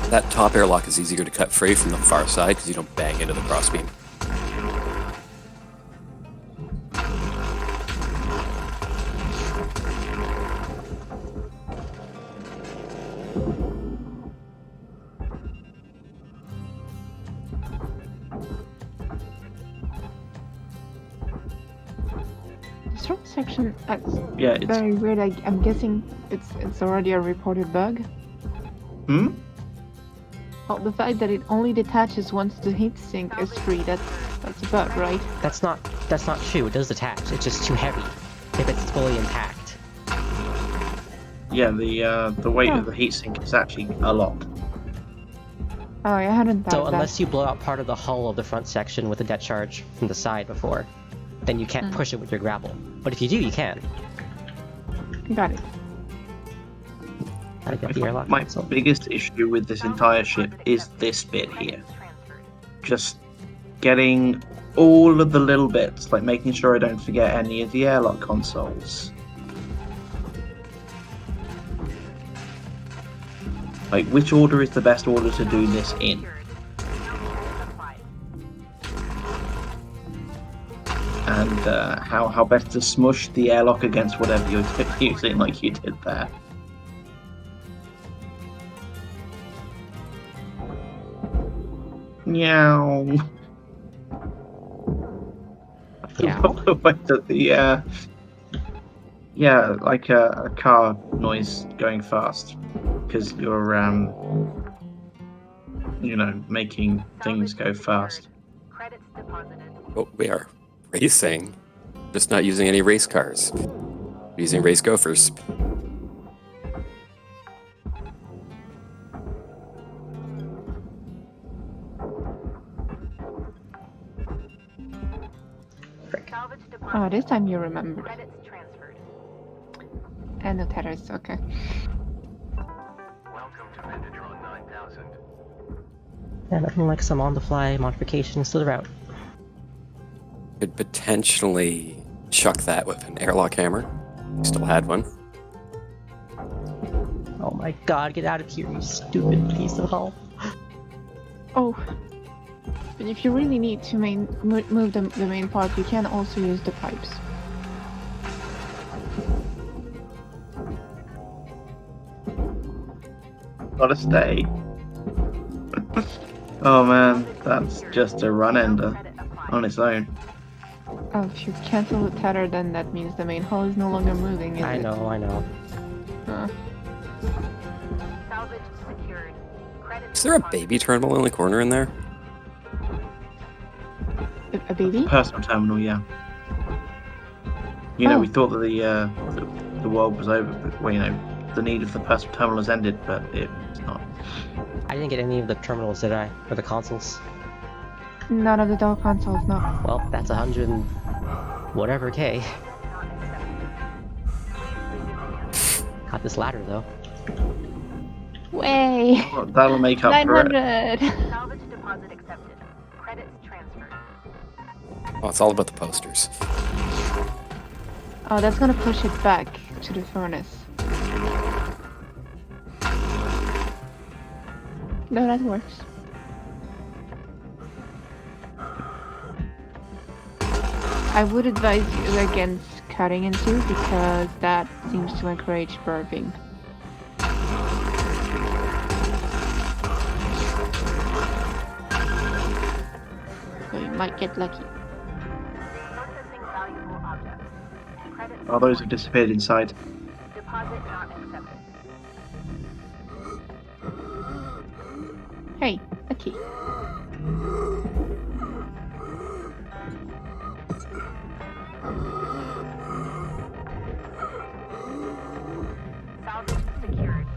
That top airlock is easier to cut free from the far side because you don't bang into the crossbeam. This front section, Yeah, it's very weird. I'm guessing it's already a reported bug. Well, the fact that it only detaches once the heatsink is free, that's a bug, right? That's not true. It does detach. It's just too heavy. If it's fully intact. yeah, the weight of the heatsink is actually a lot. Oh, I hadn't thought So of that. unless you blow out part of the hull of the front section with a det charge from the side before, then you can't push it with your grapple. But if you do, you can. Got it. Gotta get the airlock My console. biggest issue with this entire ship is this bit here. Just getting all of the little bits, like making sure I don't forget any of the airlock consoles. Like, which order is the best order to do this in? And how best to smush the airlock against whatever you're using, like you did there. Meow. Yeah. The way that the yeah, like a car noise going fast because you're you know, making things go fast. Credits deposited. Oh, we are racing. Just not using any race cars. Using race gophers. Salvage Oh, deposited. this time you remembered. Credits transferred. And the tethers, okay. Welcome to Metatron 9000. Yeah, nothing like some on-the-fly modifications to the route. Could potentially chuck that with an airlock hammer. Still had one. Oh my god, get out of here, you stupid piece of hull. Oh. But if you really need to move the main part, you can also use the pipes. Gotta stay. Oh man, that's just a run ender on its own. Oh, if you cancel the tether, then that means the main hull is no longer moving, is I it? know. Salvage secured. Credits Is there a deposited. baby terminal in the corner in there? A baby? Personal terminal, yeah. You know, Oh. we thought that the world was over, but, well, you know, the need of the personal terminal has ended, but it's not. I didn't get any of the terminals, did I? Or the consoles? None of the door consoles, no. Well, that's 100 and whatever K. Got this ladder though. Way! That'll make up for it. 900! Salvage deposit accepted. Credits transferred. Oh, it's all about the posters. Oh, that's gonna push it back to the furnace. No, that works. I would advise you against cutting into because that seems to encourage burping. So you might get lucky. Processing valuable objects. Credits Oh, those have disappeared inside. deposit not accepted. Hey, a key. Salvage secured.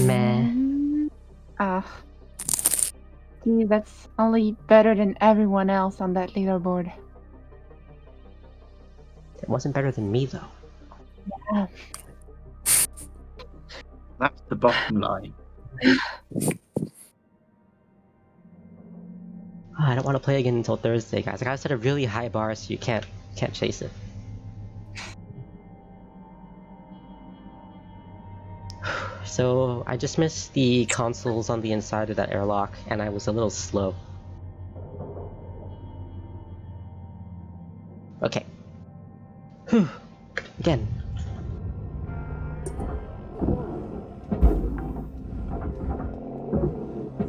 Meh. Ah. see, that's only better than everyone else on that leaderboard. It wasn't better than me though. Yeah. That's the bottom line. I don't want to play again until Thursday, guys. I gotta set a really high bar so you can't chase it. So I just missed the consoles on the inside of that airlock, and I was a little slow. Okay. Whew. Again.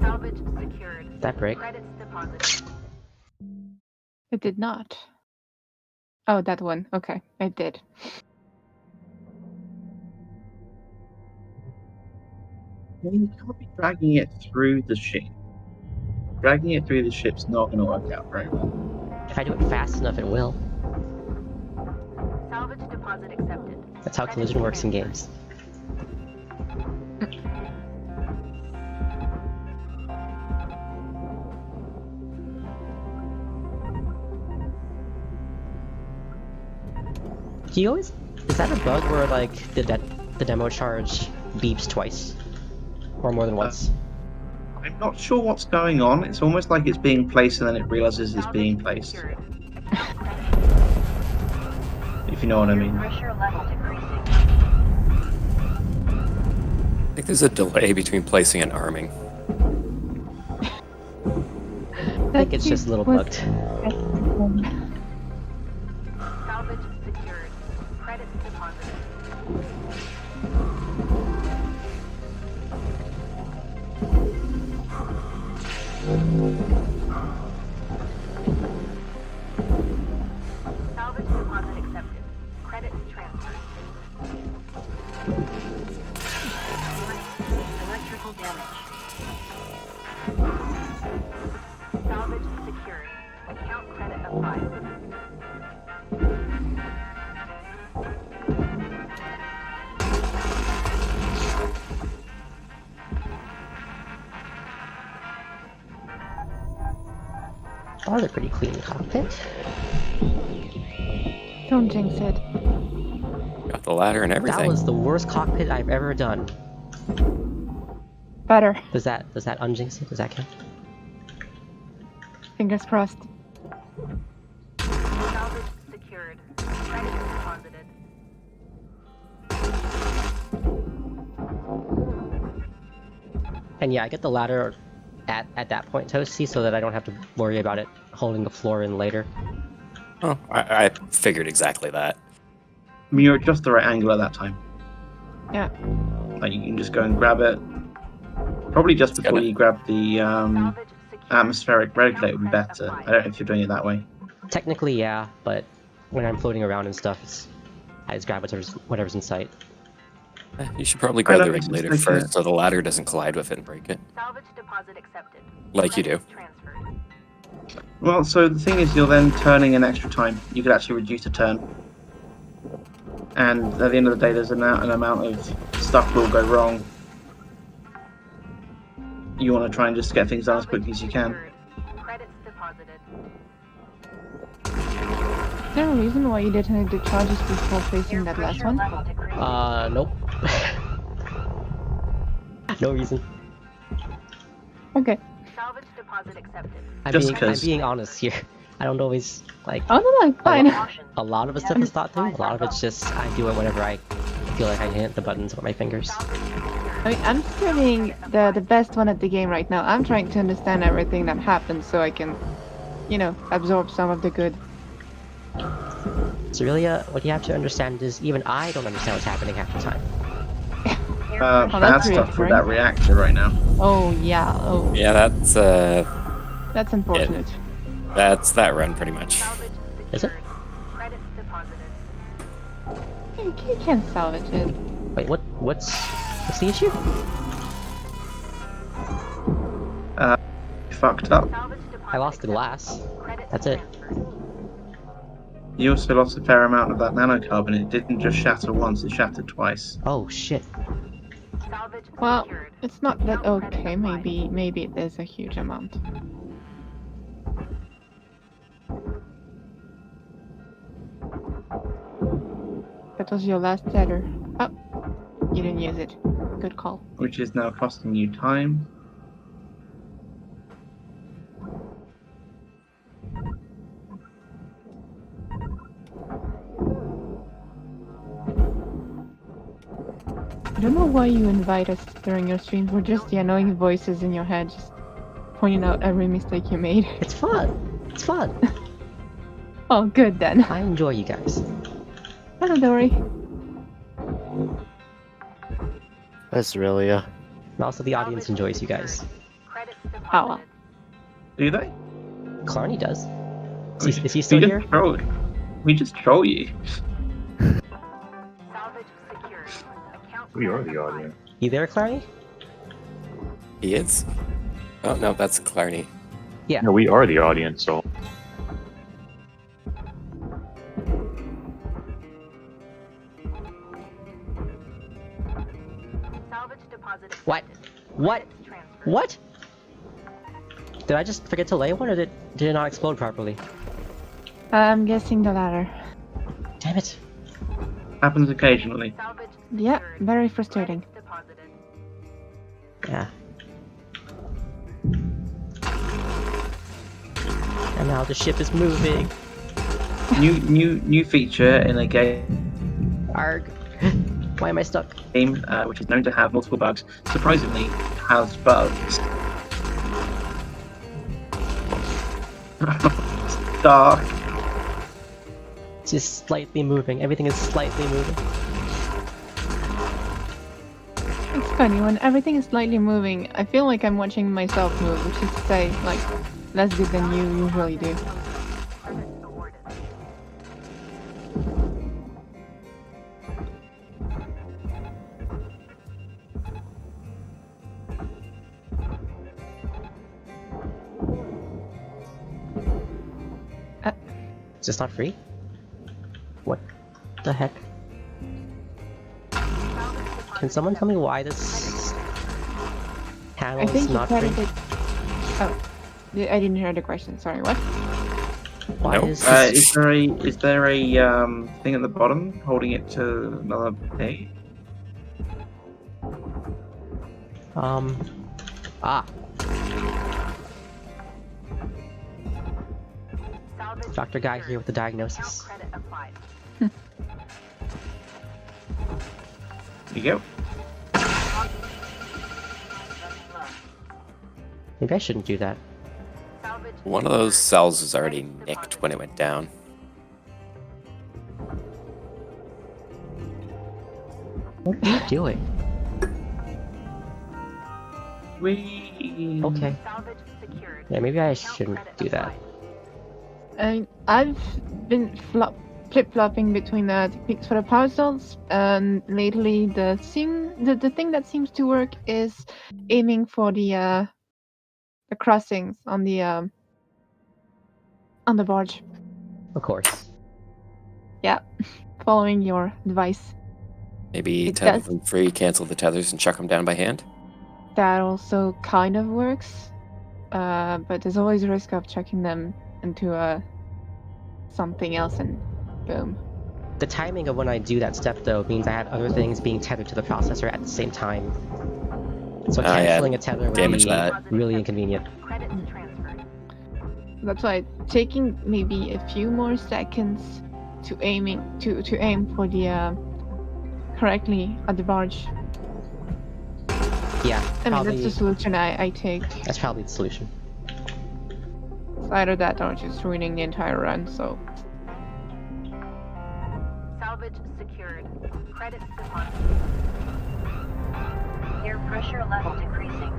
Salvage secured. That break. Credits deposited. It did not. Oh, that one. Okay, it did. Well, you can't be dragging it through the ship. Dragging it through the ship's not going to work out very well. If I do it fast enough, it will. Salvage deposit accepted. That's how collision works in games. Do you always... Is that a bug where, like, the demo charge beeps twice? Or more than once? I'm not sure what's going on. It's almost like it's being placed and then it realizes it's Salvage being placed. secured. If you know what I mean. Pressure level decreasing. I think there's a delay between placing and arming. I think it's just a little bugged. Salvage secured. Credits deposited. Salvage deposit accepted. Credits transferred. Electrical damage. Salvage secured. Account credit applied. Oh, they're pretty clean cockpit. Don't jinx it. Got the ladder and That everything. was the worst cockpit I've ever done. Better. Does that unjinx it? Does that count? Fingers crossed. Salvage secured. Credits deposited. And yeah, I get the ladder at that point, Toasty, so that I don't have to worry about it holding the floor in later. Oh, I figured exactly that. I mean, you're at just the right angle at that time. Yeah. Like, you can just go and grab it. Probably just before Gotta- you grab the Salvage secured. atmospheric regulator would be Credits better. applied. I don't know if you're doing it that way. Technically, yeah, but when I'm floating around and stuff, I just grab whatever's in sight. You should probably grab know, the it's just regulator like first a- so the ladder doesn't collide with it and break it. Salvage deposit accepted. Like you do. Credits transferred. Well, so the thing is, you're then turning an extra time. You could actually reduce the turn. And at the end of the day, there's an amount of stuff will go wrong. You want to try and just get things done as quickly as you can. Secured. Credits deposited. Is there a reason why you didn't hit the charges before facing that last Pressure one? level decreasing. Nope. No reason. Okay. Salvage deposit accepted. Just I'm 'cause. being honest here. I don't always, like, Oh no, no, fine. Caution. a lot of the stuff is thought through. A lot of it's just, I do it whenever I feel like I can hit the buttons with my fingers. Salvage secured. I mean, I'm still being the best one at the game right now. I'm trying to understand everything that happens so I can, absorb some of the good. So really, what you have to understand is even I don't understand what's happening half the time. Oh, Bad that's stuff with reassuring. that reactor right now. Oh yeah. Oh, Yeah, that's that's unfortunate. that run pretty much. Salvage Is it? secured. Credits deposited. You can't salvage it. Wait, what's the issue? Fucked up. Salvage deposit I lost the accepted. glass. Credits That's it. transferred. You also lost a fair amount of that nanocarbon. It didn't just shatter once; it shattered twice. Oh shit. Salvage Well, secured. it's not that Account credit okay. applied. Maybe it is a huge amount. That was your last tether. Oh, you didn't use it. Good call. Which is now costing you time. I don't know why you invite us during your streams. We're just the annoying voices in your head, just pointing out every mistake you made. It's fun. It's fun. Oh, good then. I enjoy you guys. Hello, Dory. That's Aurelia. And also the audience enjoys you guys. Credits Oh, well. deposited. Do they? Clarny does. Is he We still just here? We just troll you. Salvage secured. Account We are credit the applied. audience. You there, Clarny? He is? Oh, no, that's Clarny. Yeah. No, we are the audience, so Salvage deposit What? accepted. What? Credits transferred. What? Did I just forget to lay one, or did it not explode properly? I'm guessing the latter. Damn it. Happens occasionally. Salvage Yeah, secured. very frustrating. Credits deposited. Yeah. And now the ship is moving. New feature in a game Arg. Why am I stuck? which is known to have multiple bugs. Surprisingly, has bugs. Dark. Just slightly moving. Everything is slightly moving. It's funny, when everything is slightly moving, I feel like I'm watching myself move, which is to say, like, less good than you usually do. Credits awarded. Is this not free? What the heck? Can someone tell me why this panel I think is you not free? credited... Oh, I didn't hear the question, sorry, what? Why Nope. is Is there a thing at the bottom holding it to another page? Ah, Salvage Dr. Guy secured. here with the Account diagnosis. credit applied. There you go. Running low. Maybe I shouldn't do that. Salvage One of those secured. cells was already Credits nicked deposited. when it went down. What are you doing? We. Okay. Salvage secured. Yeah, maybe I Account shouldn't credit do that. applied. I've been flip-flopping between the techniques for the power cells, and lately the thing that seems to work is aiming for the crossings on the barge. Of course. Yeah, following your advice. Maybe It tether does. them free, cancel the tethers, and chuck them down by hand? That also kind of works, but there's always a risk of chucking them into something else and boom. The timing of when I do that step, though, means I have other things being tethered to the processor at the same time. So Ah, yeah. canceling a tether would Damage be that. really inconvenient. Credits transferred. That's why taking maybe a few more seconds to aim for the correctly at the barge. Yeah, I mean, probably, that's the solution I take. that's probably the solution. It's either that or just ruining the entire run. So Salvage secured. Credits deposited. Air pressure level decreasing.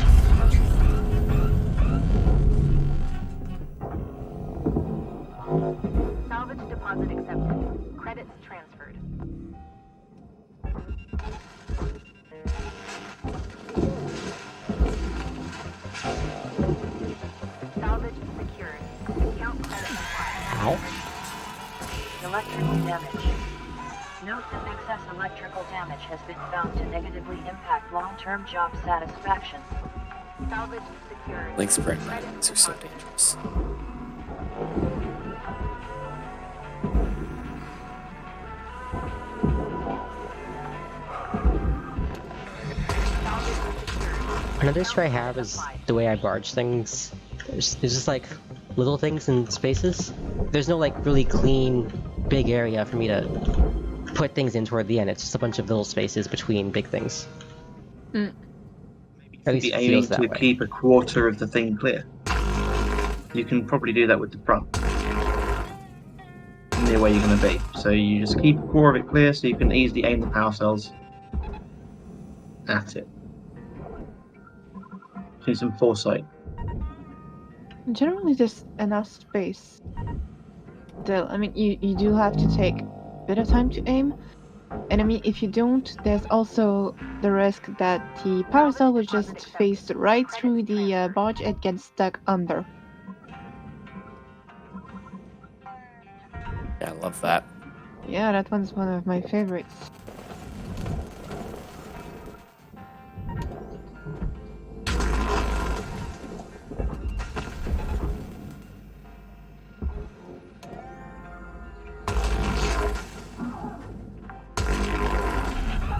Salvage deposit accepted. Credits transferred. Salvage secured. Account credit applied. Ow. Electrical damage. Note that excess electrical damage has been found to negatively impact long-term job satisfaction. Salvage secured. Link sprint mines are so dangerous. Another issue I have is the way I barge things. There's just like little things in spaces. There's no like really clean, big area for me to put things in toward the end. It's just a bunch of little spaces between big things. Mm. At least Be it aiming feels that to way. keep a quarter of the thing clear. You can probably do that with the front. Near where you're going to be. So you just keep a quarter of it clear so you can easily aim the power cells at it. Do some foresight. Generally, there's enough space. Still, I mean, you do have to take a bit of time to aim. And I mean, if you don't, there's also the risk that the power cell will just face right through the barge and get stuck under. Yeah, I love that. Yeah, that one's one of my favorites.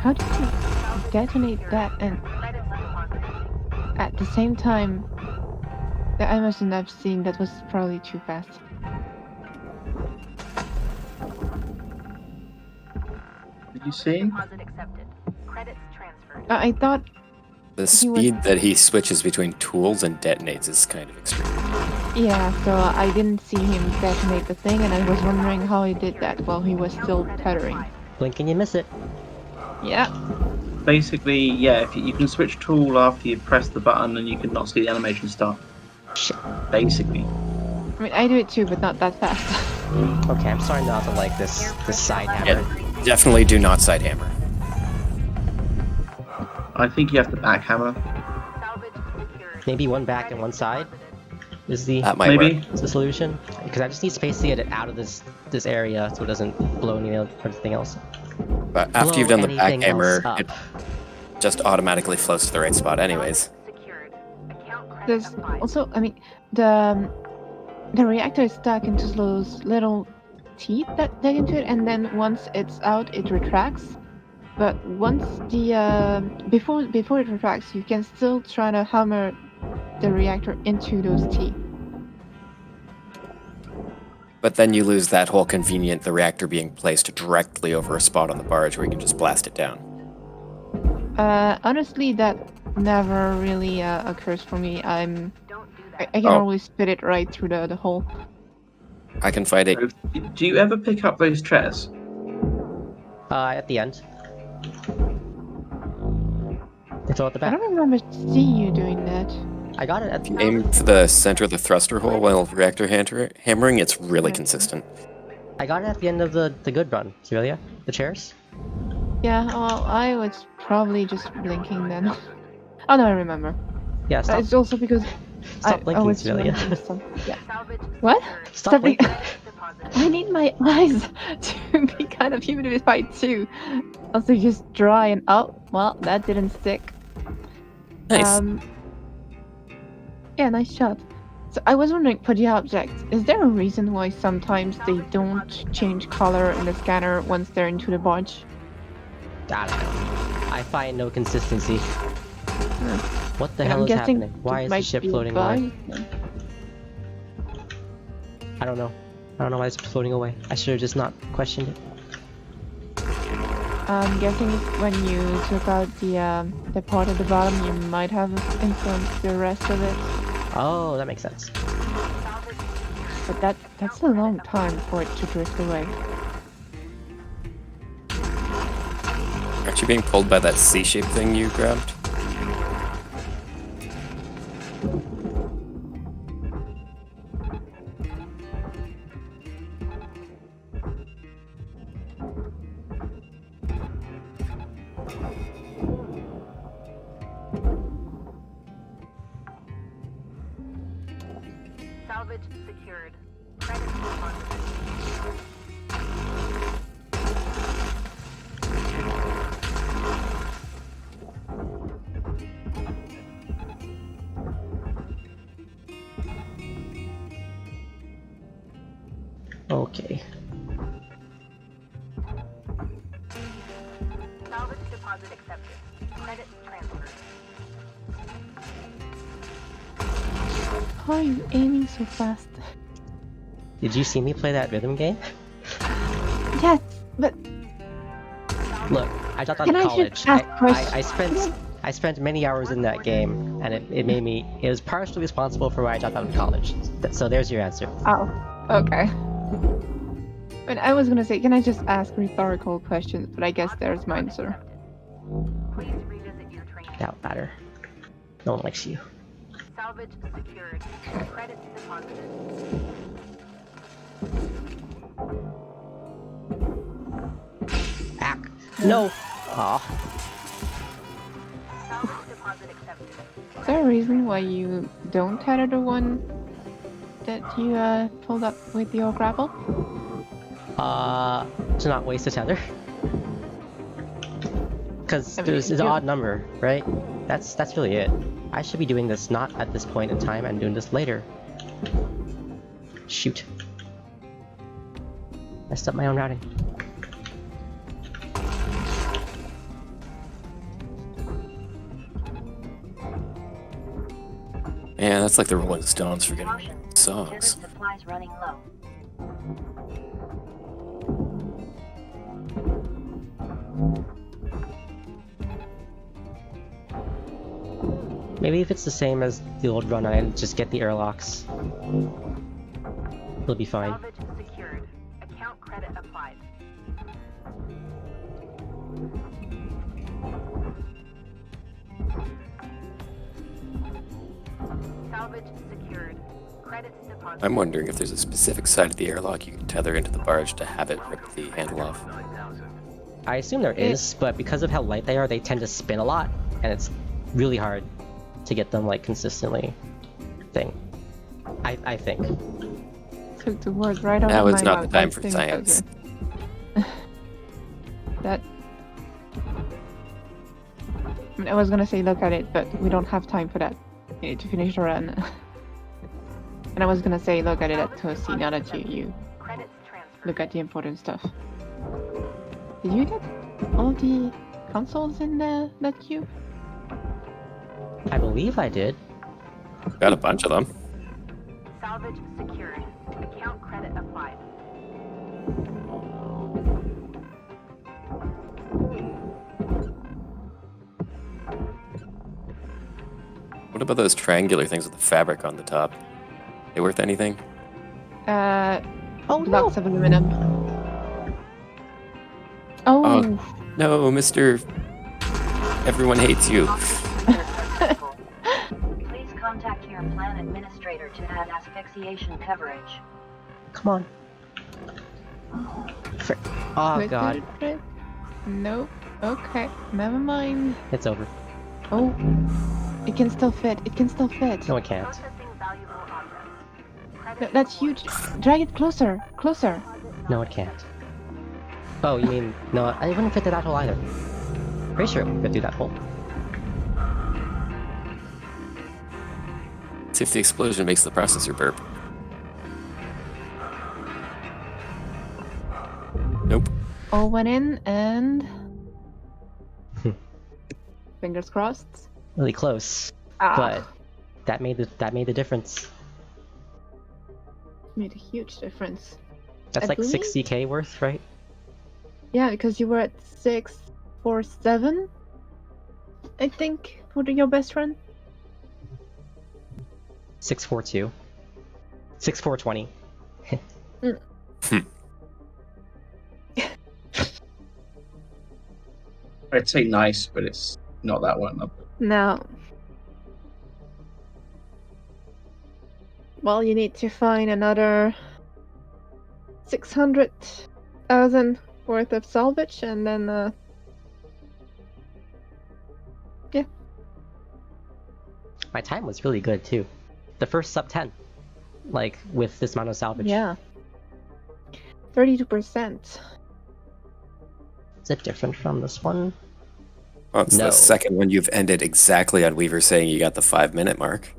How did you detonate that and at the same time? I mustn't have seen, that was probably too fast. Did you see? Deposit accepted. Credits transferred. I thought The He was- speed that he switches between tools and detonates is kind of extreme. Yeah, so I didn't see him detonate the thing, and I was wondering how he did that while he was still tethering. Blink and you miss it. Yeah, Basically, yeah, if you can switch tool after you press the button and you can not see the animation start. Shit. Basically. I mean, I do it too, but not that fast. Okay, I'm starting not to like this side hammer. Yeah, definitely do not side hammer. I think you have to backhammer. Salvage secured. Maybe one back and one side is the That might Maybe. work. is the solution. Because I just need space to get it out of this area so it doesn't blow anything else. But after you've Blow done the anything backhammer, else it up. just automatically floats to the right spot anyways. Secured. Account credit There's applied. also, I mean, the reactor is stuck into those little teeth that dig into it, and then once it's out, it retracts. But once the before it retracts, you can still try to hammer the reactor into those teeth. But then you lose that whole convenient, the reactor being placed directly over a spot on the barge where you can just blast it down. Honestly, that never really occurs for me. Don't do I that. can Oh. always spit it right through the hole. I can fight it. Do you ever pick up those chairs? At the end. It's all at the I back. don't remember see you doing that. I got it at the Aim for the center of the thruster hole while reactor hammering, it's really Okay. consistent. I got it at the end of the good run. Celia, the chairs. Yeah, well, I was probably just blinking then. Oh no, I remember. Yeah, stop, It's also because stop I blinking, was Celia. doing some- Yeah. Salvage What? secured. Stop blinking. Credits deposited. I need my eyes to be kind of humidified too. Also, just dry and oh, well, that didn't stick. Nice. Yeah, nice shot. So I was wondering, for the objects, is there a reason why sometimes they don't change color in the scanner once they're into the barge? I don't know. I find no consistency. What the And hell I'm is guessing happening? Why it is the might ship be a floating away? bug. I don't know. I don't know why it's floating away. I should have just not questioned it. I'm guessing when you took out the part at the bottom, you might have influenced the rest of it. Oh, that makes sense. Salvage secured. But that's a long time for it to drift away. Aren't you being pulled by that C-shaped thing you grabbed? Salvage secured. Credits deposited. Okay. Salvage deposit accepted. Credit transferred. How are you aiming so fast? Did you see me play that rhythm game? Yes, but Look, I dropped out Can of I college. just ask I spent many hours in that game, and it was partially responsible for why I dropped out of college. So there's your answer. oh, okay. But I was gonna say, can I just ask rhetorical questions? But I guess there's my answer. Please revisit your training. That would matter. No one likes you. Salvage secured. Credits deposited. Ack. No. Aw. Salvage deposit accepted. Is there a reason why you don't tether the one that you pulled up with your grapple? To not waste a tether. Because I mean, there's an you- odd number, right? That's really it. I should be doing this not at this point in time and doing this later. Shoot. Messed up my own routing. Yeah, that's like the Rolling Stones forgetting Caution. songs. Pivot supplies running low. Maybe if it's the same as the old run, I just get the airlocks. It'll be fine. Salvage secured. Account credit applied. Salvage secured. Credits deposited. I'm wondering if there's a specific side of the airlock you can tether into the barge to have it rip the handle off. I assume there is, but because of how light they are, they tend to spin a lot, and it's really hard to get them like consistently. I think. Took the word right out Now of is my not mouth. the time I for think science. That. I mean, I was gonna say look at it, but we don't have time for that. We need to finish the run. And I was gonna say look at it at Toasty, now that you Credits transferred. look at the important stuff. Did you get all the consoles in that queue? I believe I did. Got a bunch of them. Salvage secured. Account credit applied. What about those triangular things with the fabric on the top? They worth anything? Blocks of aluminum. Oh, No, Mr. Everyone hates you. Please contact your plan administrator to add asphyxiation coverage. Come on. Oh Wait, god. did it fit? Nope. Okay, never mind. It's over. Oh, it can still fit. It can still fit. No, it can't. Processing valuable objects. No, that's huge. Drag it closer. Closer. No, it can't. Oh, you mean no? I wouldn't fit through that hole either. Pretty sure it would fit through that hole. See if the explosion makes the processor burp. Nope. All went in and. Fingers crossed. Really close, Ah, but that made the difference. made a huge difference. That's I like believe- 60k worth, right? Yeah, because you were at 647, I think, for your best run. 642. 6420. I'd say nice, but it's not that one. No. Well, you need to find another 600,000 worth of salvage, and then, yeah. My time was really good too. The first sub 10, like with this amount of salvage. Yeah. 32%. Is it different from this one? Well, it's No. the second one you've ended exactly on Weaver saying you got the 5-minute mark.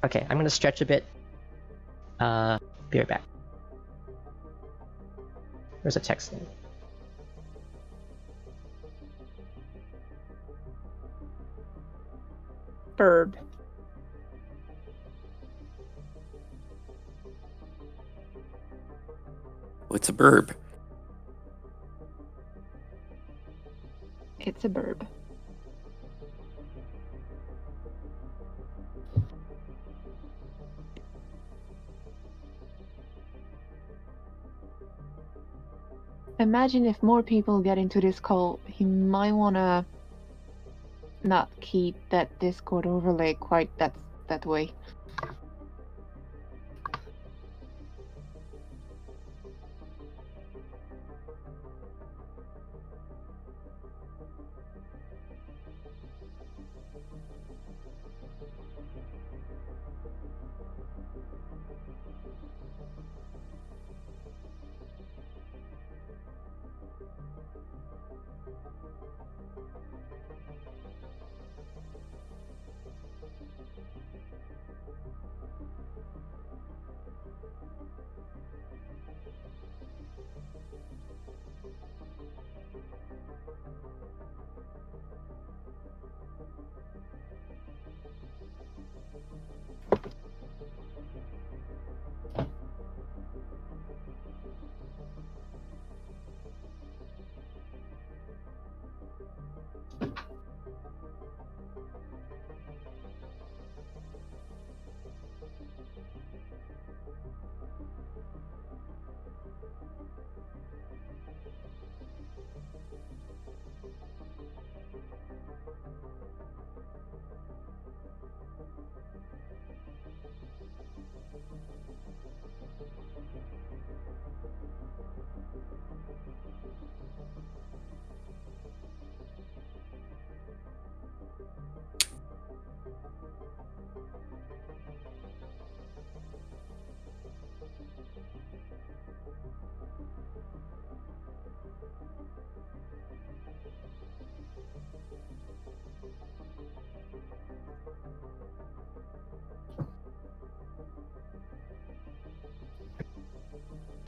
Okay, I'm gonna stretch a bit. Be right back. Where's a text thing? Bird. What's a burb? It's a burb. Imagine if more people get into this call, he might wanna not keep that Discord overlay quite that way.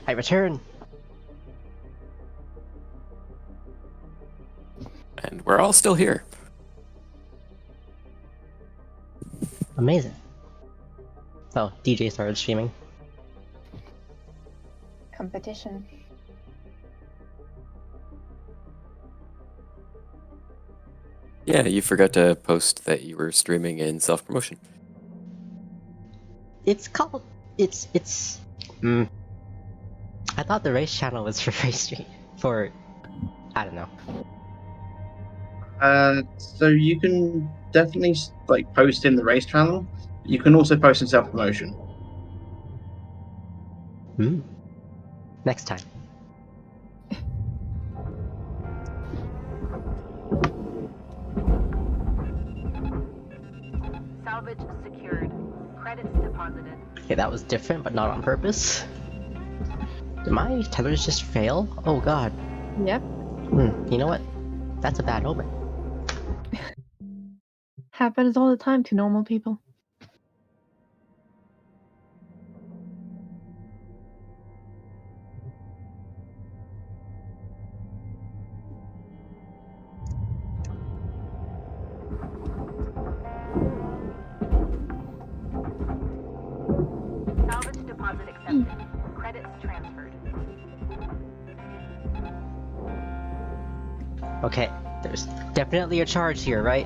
I return. And we're all still here. Amazing. Oh, DJ started streaming. Competition. Yeah, you forgot to post that you were streaming in self-promotion. It's called. It's. I thought the race channel was for race stream. For. I don't know. So you can definitely like post in the race channel. You can also post in self promotion. Next time. Salvage secured. Credits deposited. Okay, that was different, but not on purpose. Did my tethers just fail? Oh god. Yep. You know what? That's a bad omen. Happens all the time to normal people. Salvage deposit accepted. Credits transferred. Okay, there's definitely a charge here, right?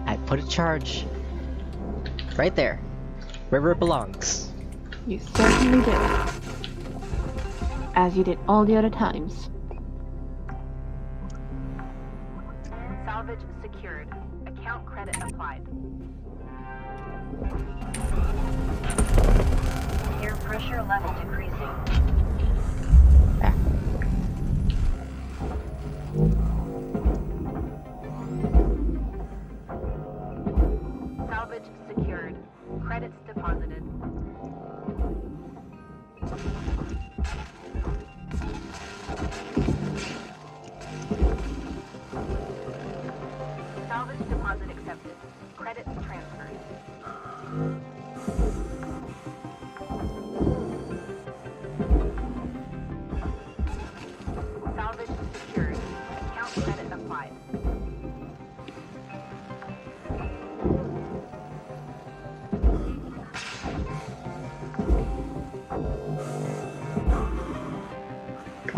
I put a charge right there, where it belongs. You certainly did. As you did all the other times. Salvage secured. Account credit applied. Air pressure level decreasing. Ah. Salvage secured. Credits deposited. Salvage deposit accepted. Credits transferred.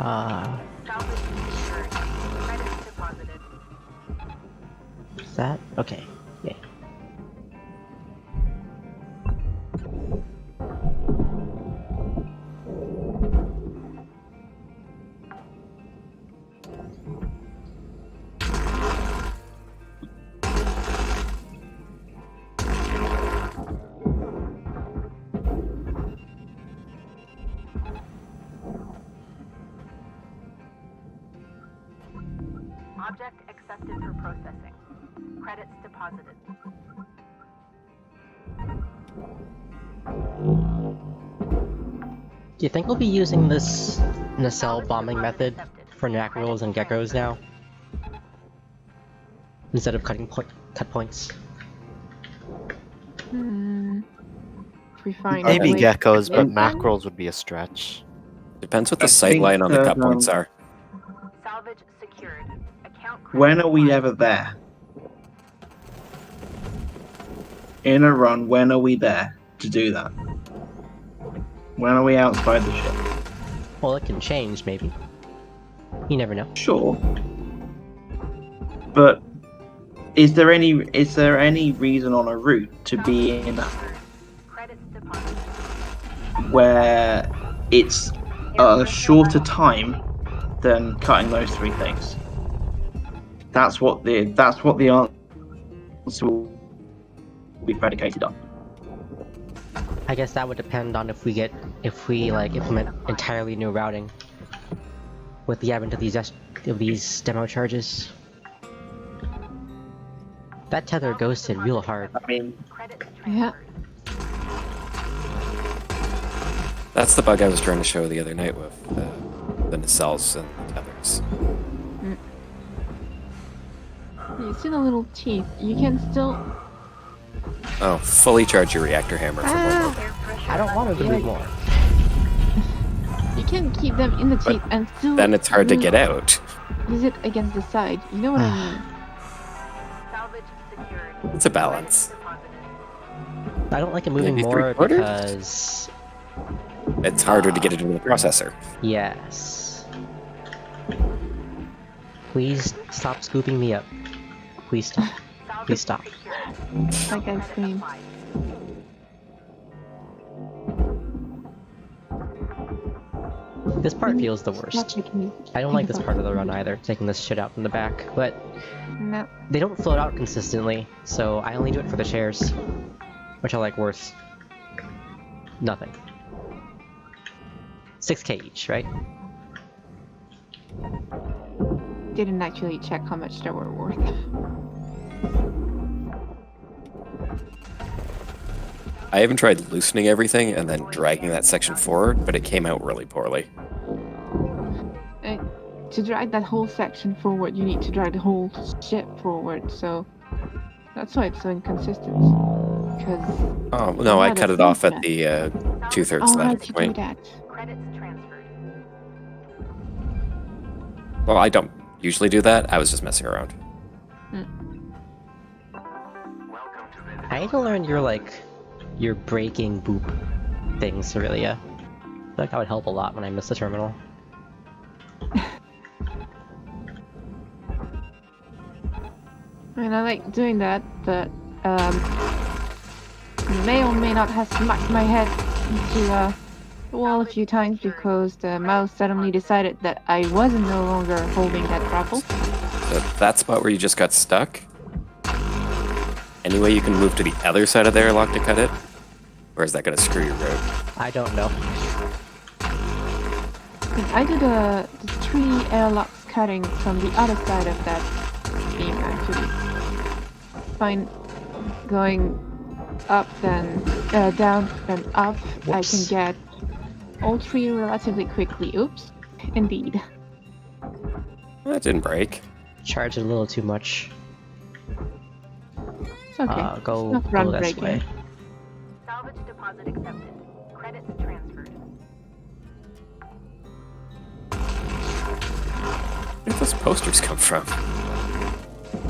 Salvage secured. Credits deposited. Is that okay? Yeah. Object accepted for processing. Credits deposited. Do you think we'll be using this nacelle bombing method for mackerels and geckos now? Instead of cut points? If we find Maybe a way geckos, to but live them. mackerels would be a stretch. Depends what the I sight think line on the that, cut points are. Salvage secured. Account When credit are we applied. ever there? In a run, when are we there to do that? When are we outside the ship? Well, it can change, maybe. You never know. Sure. But is there any reason on a route to be in Credits deposited. where it's a shorter time than cutting those three things? That's what the answer will be predicated on. I guess that would depend on if we implement entirely new routing with the advent of these demo charges. That tether ghosted real hard. I mean, Credits Yeah. transferred. That's the bug I was trying to show the other night with the nacelles and the tethers. You see the little teeth. You can still. Oh, fully charge your reactor hammer for one more. I don't want to do more. You can keep them in the teeth and still. Then it's hard to get out. Use it against the side. You know what I mean? Salvage secured. It's a balance. Deposited. I don't like it moving Maybe more 3/4? because It's harder to get it into the processor. yes. Please stop scooping me up. Please stop. Please stop. Like ice cream. This part feels the Not worst. making me I don't think like this about part of the it. run either, taking this shit out from the back, but No. they don't float out consistently, so I only do it for the shares, which I like worth nothing. 6k each, right? Didn't actually check how much they were worth. I haven't tried loosening everything and then dragging that section forward, but it came out really poorly. To drag that whole section forward, you need to drag the whole ship forward, so that's why it's so inconsistent. Because Oh, no, I Yeah, cut the it off at movement. the 2/3 oh, ladder how'd you do point. that? Credits transferred. Well, I don't usually do that. I was just messing around. Welcome to visit. I need to learn your breaking boop things, Aurelia. I feel like that would help a lot when I miss the terminal. I mean, I like doing that, but may or may not have smacked my head into the wall a few times because the mouse suddenly decided that I wasn't no longer holding that grapple. That spot where you just got stuck? Any way you can move to the other side of the airlock to cut it? Or is that going to screw your road? I don't know. I do the 3 airlocks cutting from the other side of that beam, actually. Fine, going up, then down, then up, I can Whoops. get all 3 relatively quickly. Oops, indeed. That didn't break. Charge it a little too much. It's okay. Go It's not run this breaking. way. Salvage deposit accepted. Credits transferred. Where did those posters come from?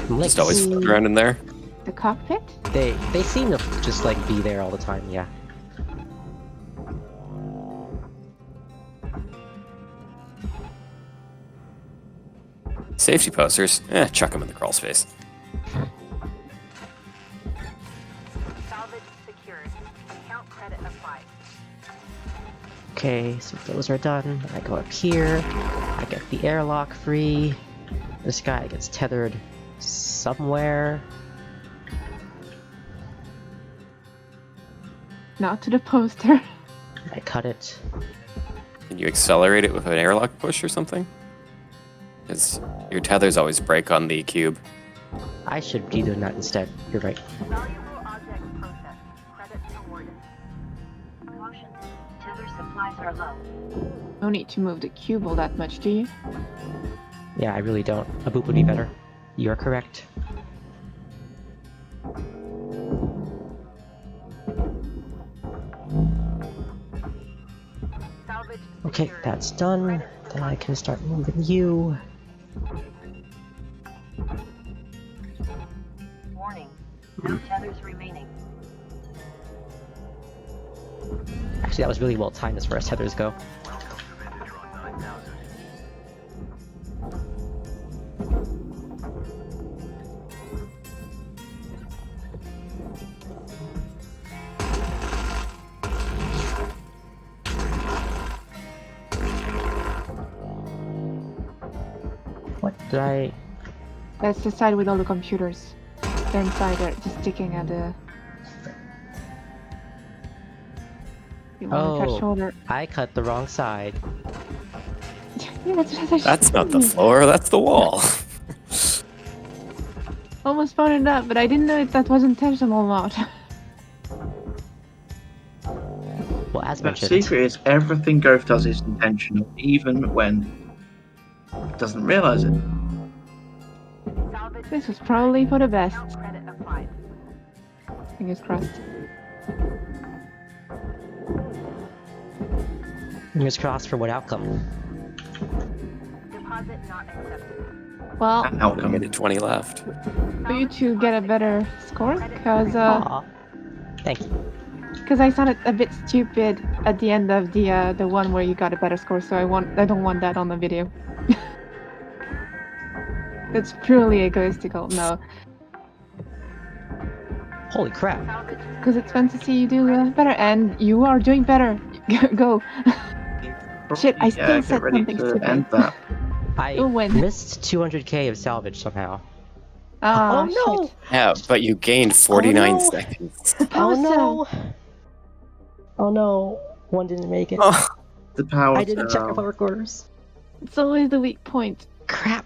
Links. Just always See. float around in there? The cockpit? They seem to just be there all the time. Yeah. Safety posters? Chuck them in the crawl space. Salvage secured. Account credit applied. Okay, so those are done. I go up here. I get the airlock free. This guy gets tethered somewhere. Not to the poster. I cut it. Can you accelerate it with an airlock push or something? Because your tethers always break on the cube. I should be doing that instead. You're right. Valuable object processed. Credits awarded. Caution. Tether supplies are low. No need to move the cube all that much, do you? Yeah, I really don't. A boop would be better. You're correct. Salvage Okay, secured. that's done. Then I can start moving you. Warning. No tethers remaining. Actually, that was really well timed as far as tethers go. What did I... That's the side with all the computers. They're inside there, just sticking at the... You want to cut Oh, shoulder. I cut the wrong side. Yeah, That's not the floor, that's the wall. Almost found it up, but I didn't know if that was intentional or not. Well, as The mentioned, secret is everything Ghost does is intentional, even when it doesn't realize it. Salvage This was probably for the best. account credit applied. Fingers crossed. fingers crossed for what outcome. Deposit not accepted. Well, An We outcome. get 20 left. for you to get a better score, because Aw. Thank you. I sounded a bit stupid at the end of the one where you got a better score, so I don't want that on the video. It's purely egoistical, no, Holy crap. Salvage because it's fun to see you do better, and you are doing better. Go. Shit, I still get said ready something to stupid. end that. I You'll win. missed 200k of salvage somehow. Ah, Oh, no! shit. Yeah, but you gained 49 no. seconds. Suppose so. Oh no. One didn't make it. Oh, The power I didn't check cell. the work orders. It's always the weak point. Crap.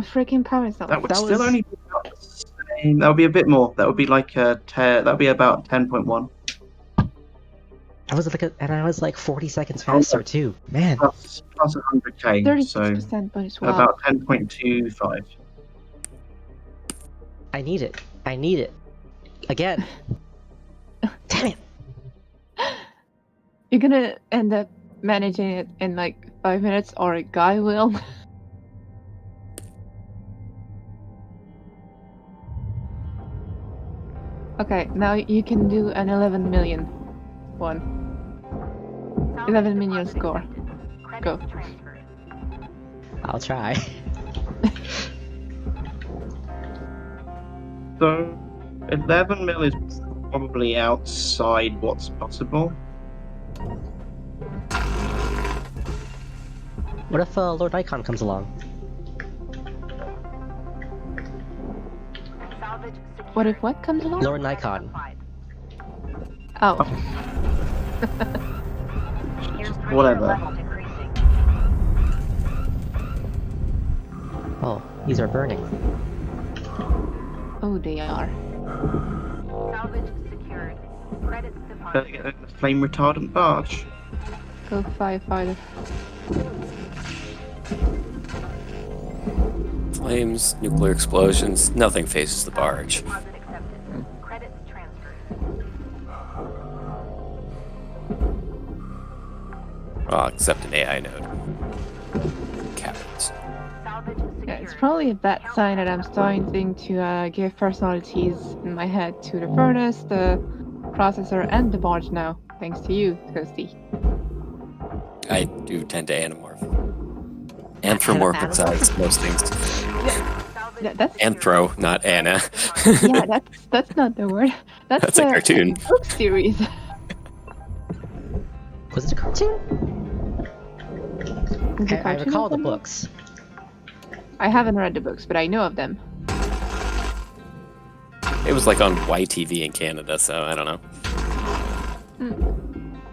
Freaking power cell. That would That still was- only be about the same. That would be a bit more. That would be like that would be about 10.1 I was and I was like 40 seconds faster too. Man. plus 100k. So 36% bonus. Wow. about 10.25. I need it. I need it. Again. Damn it. You're gonna end up managing it in like 5 minutes, or a guy will. Okay, now you can do an 11 million one. 11 million score. Go. credits transferred. I'll try. So 11 mil is probably outside what's possible. What if Lord Icon comes along? Salvage secured. What if what comes along? Lord Nikon. Applied. Oh, Air pressure Whatever. level decreasing. Oh, these are burning. oh, they are. Salvage secured. Credits Better deposited. get a flame retardant barge. Go firefighter. flames, nuclear explosions, nothing faces the barge. Deposit accepted. Credits transferred. Well, except an AI node. Cabins. Salvage secured. Yeah, it's probably a bad sign that I'm starting to give personalities in my head to the furnace, the processor, and the barge now. Thanks to you, Toasty. I do tend to anamorph. Anthropomorphic size, most things. That's Anthro, not Anna. yeah. That's not the word. That's a cartoon. book series. Was it a cartoon? Is it I cartoon recall or the something? books. I haven't read the books, but I know of them. It was like on YTV in Canada, so I don't know.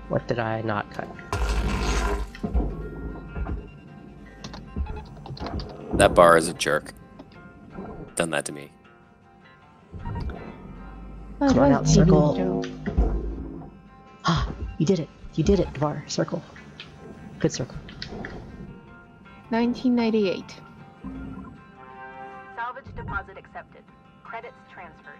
What did I not cut? That bar is a jerk. Done that to me. Oh, Come on it out, was TV circle. show. Ah, you did it. You did it, Dvar. Circle. Good circle. 1998. Salvage deposit accepted. Credits transferred.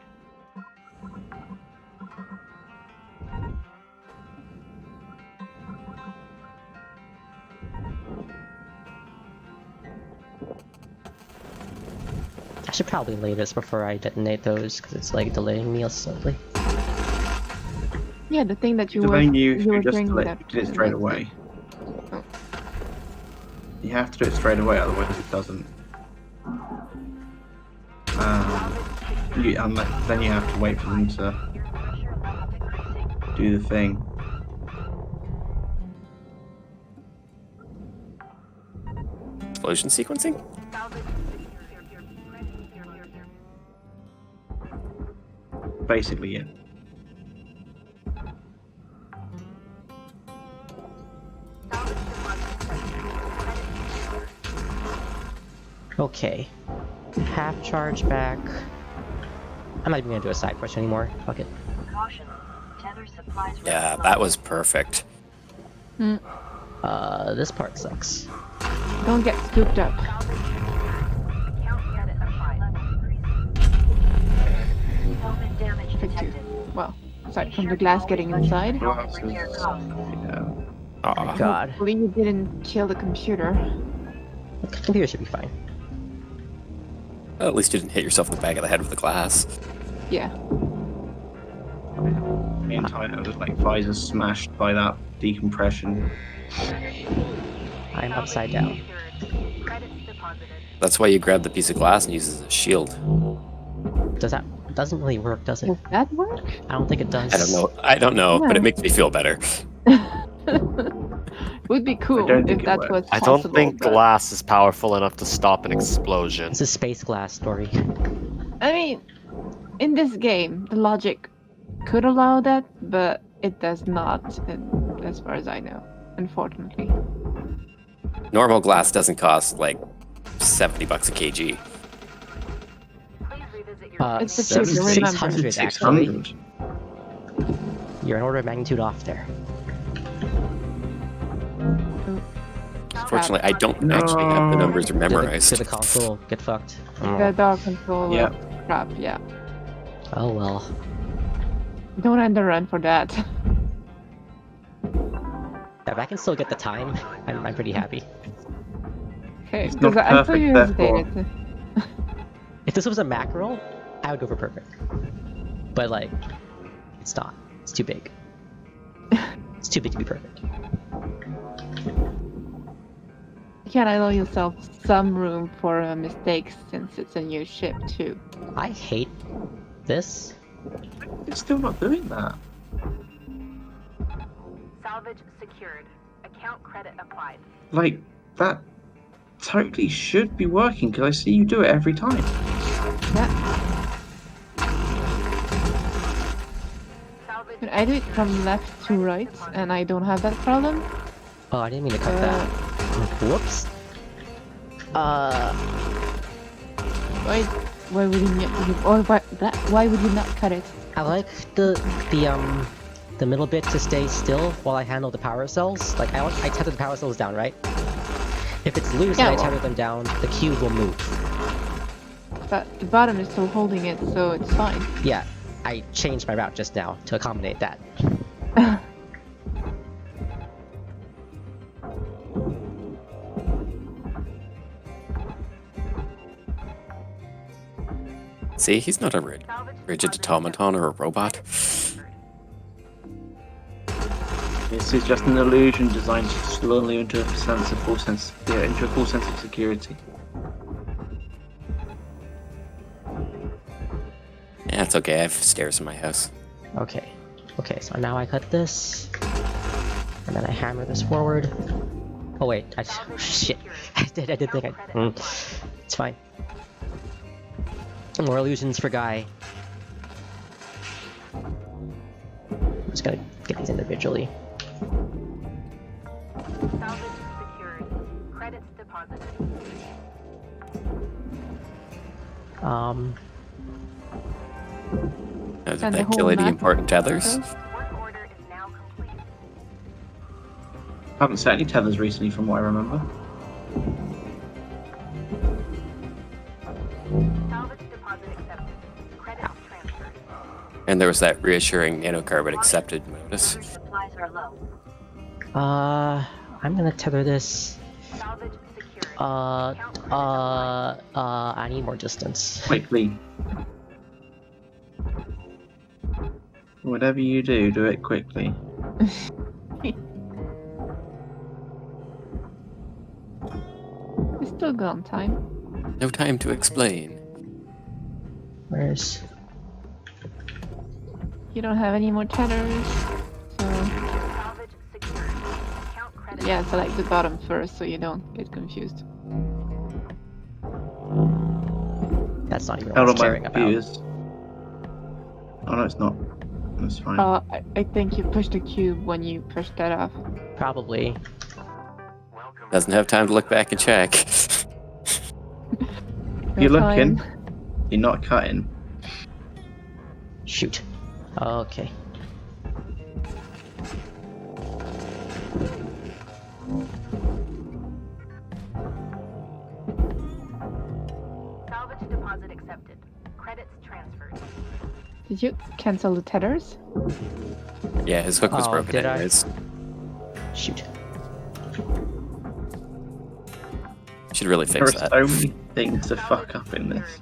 I should probably lay this before I detonate those, because it's like delaying me slightly. Yeah, the thing that you The were menu you were should just doing let that. you do it straight away. Oh. You have to do it straight away, otherwise it doesn't. Then you have to wait for them to do the thing. Explosion sequencing? Basically, yeah. Okay. Half charge back. I'm not even gonna do a side quest anymore. Fuck it. Caution. Tether supplies. Yeah, that was perfect. This part sucks. Don't get scooped up. Count credit applied. Helmet damage Pick two. detected. Well, aside from the glass getting inside. Glasses. Repair costs. Yeah. Aw. God. Hopefully you didn't kill the computer. The computer should be fine. Well, at least you didn't hit yourself in the back of the head with the glass. Yeah. The entire was like visor smashed by that decompression. I'm upside down. Secured. Credits deposited. That's why you grab the piece of glass and use it as a shield. Does that doesn't really work, does it? Does that work? I don't think it does. I don't know, but Yeah. it makes me feel better. Would be cool don't if think it that works. was I possible. don't think but- glass is powerful enough to stop an explosion. It's a space glass story. I mean, in this game, the logic could allow that, but it does not, as far as I know, unfortunately. Normal glass doesn't cost like $70 a kg. Please revisit your It's the cheaper, remember. 600 actually. 600. You're an order of magnitude off there. Fortunately, I don't actually have the numbers Did memorized. the console get fucked? The dog control Yeah. crap, yeah. Oh well. Don't end the run for that. If I can still get the time, I'm pretty happy. Okay, It's not because I saw perfect, you therefore. hesitated. If this was a mackerel, I would go for perfect. But like, it's not. It's too big. It's too big to be perfect. You can allow yourself some room for mistakes since it's a new ship too. I hate this. It's still not doing that. salvage secured. Account credit applied. Like, that totally should be working, because I see you do it every time. Yeah, Salvage but I do it from left to right, and I don't have that problem. Oh, I didn't mean to cut that. Whoops. Why would you not? Or why would you not cut it? I like the middle bit to stay still while I handle the power cells. Like I tether the power cells down, right? If it's loose Yeah, and I well- tether them down, the cube will move. But the bottom is still holding it, so it's fine. Yeah, I changed my route just now to accommodate that. See, he's not a rigid automaton or a robot. This is just an illusion designed to lull you into a sense of full sense of security. Yeah, it's okay. I have stairs in my house. Okay. Okay, so now I cut this. And then I hammer this forward. Oh wait, shit. I did think I... It's fine. More illusions for Guy. I'm just gonna get these individually. Salvage secured. Credits deposited. Did And the that whole kill any map important tethers? Work order is now complete. I haven't set any tethers recently, from what I remember. Salvage deposit accepted. Credits transferred. And there was that reassuring nanocarbon accepted notice. Other supplies are low. I'm gonna tether this. Salvage secured. I need more distance. Quickly. Whatever you do, do it quickly. It's still good on time. No time to explain. Where's... You don't have any more tethers, so Salvage secured. Count credits. yeah, select the bottom first so you don't get confused. That's not even what I Out was of my caring about. computers. Oh no, it's not. That's fine. I think you pushed the cube when you pushed that off. Probably. Welcome. Doesn't have time to look back and check. You're No looking. time. You're not cutting. Shoot. Okay. Salvage deposit accepted. Credits transferred. Did you cancel the tethers? Yeah, his hook was Oh, broken did I? anyways. Shoot. Should really There fix are that. so many things to fuck up in this.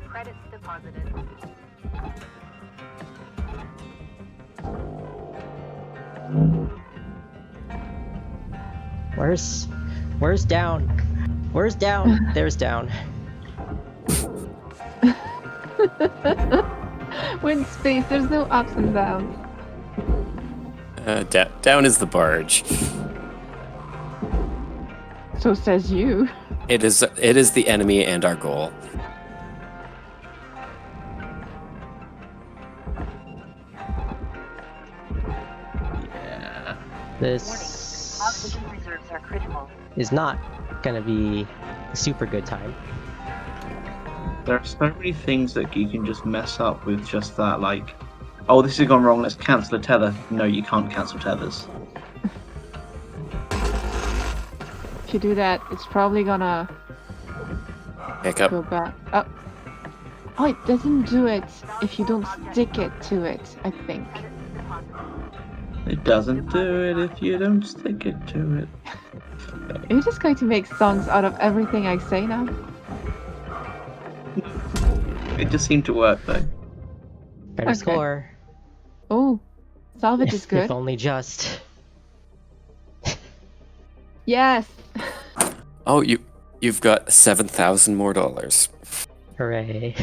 Credits deposited. Where's down? Where's down? There's down. We're in space, there's no ups and downs. Down is the barge. So says you. It is the enemy and our goal. Yeah. This Oxygen reserves are critical. is not gonna be a super good time. There are so many things that you can just mess up with just that, like, oh, this has gone wrong, let's cancel a tether. No, you can't cancel tethers. If you do that, it's probably gonna Hiccup. go back. Oh, it doesn't do it if you don't stick it to it, I think. It doesn't do it if you don't stick it to it. Are you just going to make songs out of everything I say now? It just seemed to work, though. Better Okay. score. Oh, salvage is good. If only just. Yes! Oh, you've got $7,000 more. Hooray.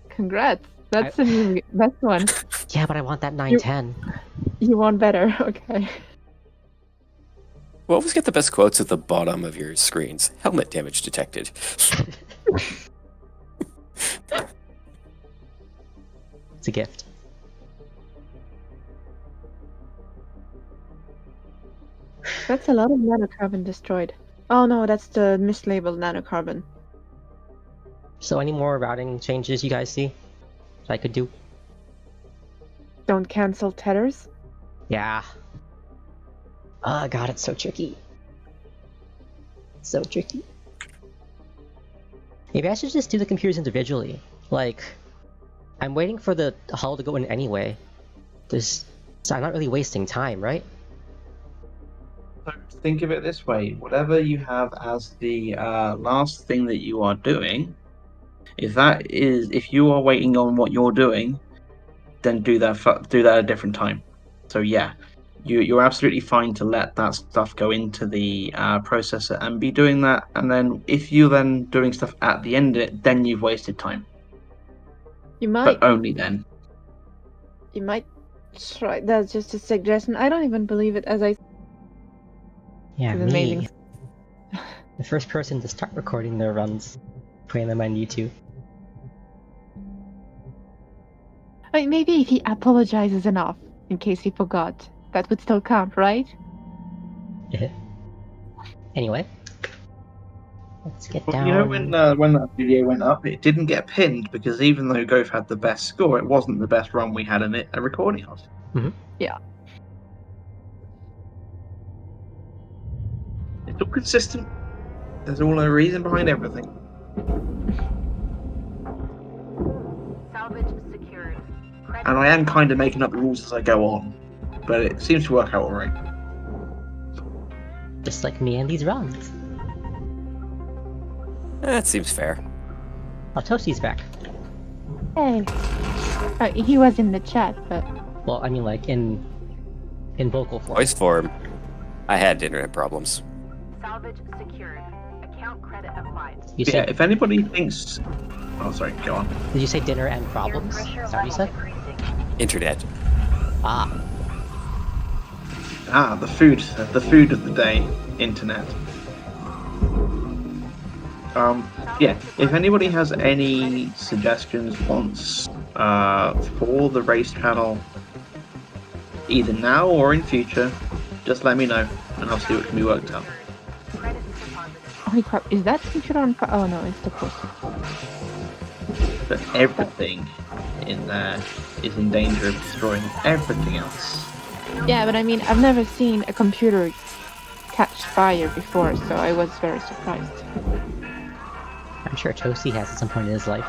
Congrats. That's the new best one. Yeah, but I want that 910. You want better, okay. We'll always get the best quotes at the bottom of your screens. Helmet damage detected. It's a gift. That's a lot of nanocarbon destroyed. Oh no, that's the mislabeled nanocarbon. So any more routing changes you guys see that I could do? Don't cancel tethers. Yeah. Oh god, it's so tricky. So tricky. Maybe I should just do the computers individually. Like, I'm waiting for the hull to go in anyway. So I'm not really wasting time, right? So think of it this way: whatever you have as the last thing that you are doing, if you are waiting on what you're doing, then do that at a different time. So yeah, you're absolutely fine to let that stuff go into the processor and be doing that. And then if you're then doing stuff at the end of it, then you've wasted time. You might. But only then. You might try. That's just a suggestion. I don't even believe it. As I. Yeah, It's me. amazing. The first person to start recording their runs, putting them on YouTube. I mean, maybe if he apologizes enough, in case he forgot, that would still count, right? Anyway, let's get Well, down. you know, when that video went up, it didn't get pinned because even though Goth had the best score, it wasn't the best run we had in it a recording of. Yeah. It's all consistent. There's all a reason behind everything. Salvage secured. Credit And I am kind of making up the rules as I go on, but it seems to work out alright. Just like me and these runs. That seems fair. Oh, Toasty's back. Hey. He was in the chat, but. Well, I mean, like in vocal form. Voice form. I had internet problems. Salvage secured. Account credit applied. You Yeah, said? if anybody thinks... Oh, sorry, go on. Did you say dinner and problems? Air Is pressure that what you level said? decreasing. Internet. Ah, The food of the day, internet. Yeah, if anybody has any suggestions, wants for the race channel, either now or in future, just let me know, and I'll see what can be worked out. Credits deposited. Holy crap, is that featured on. Oh no, it's the post. But everything in there is in danger of destroying everything else. Yeah, but I mean, I've never seen a computer catch fire before, so I was very surprised. I'm sure Toasty has at some point in his life.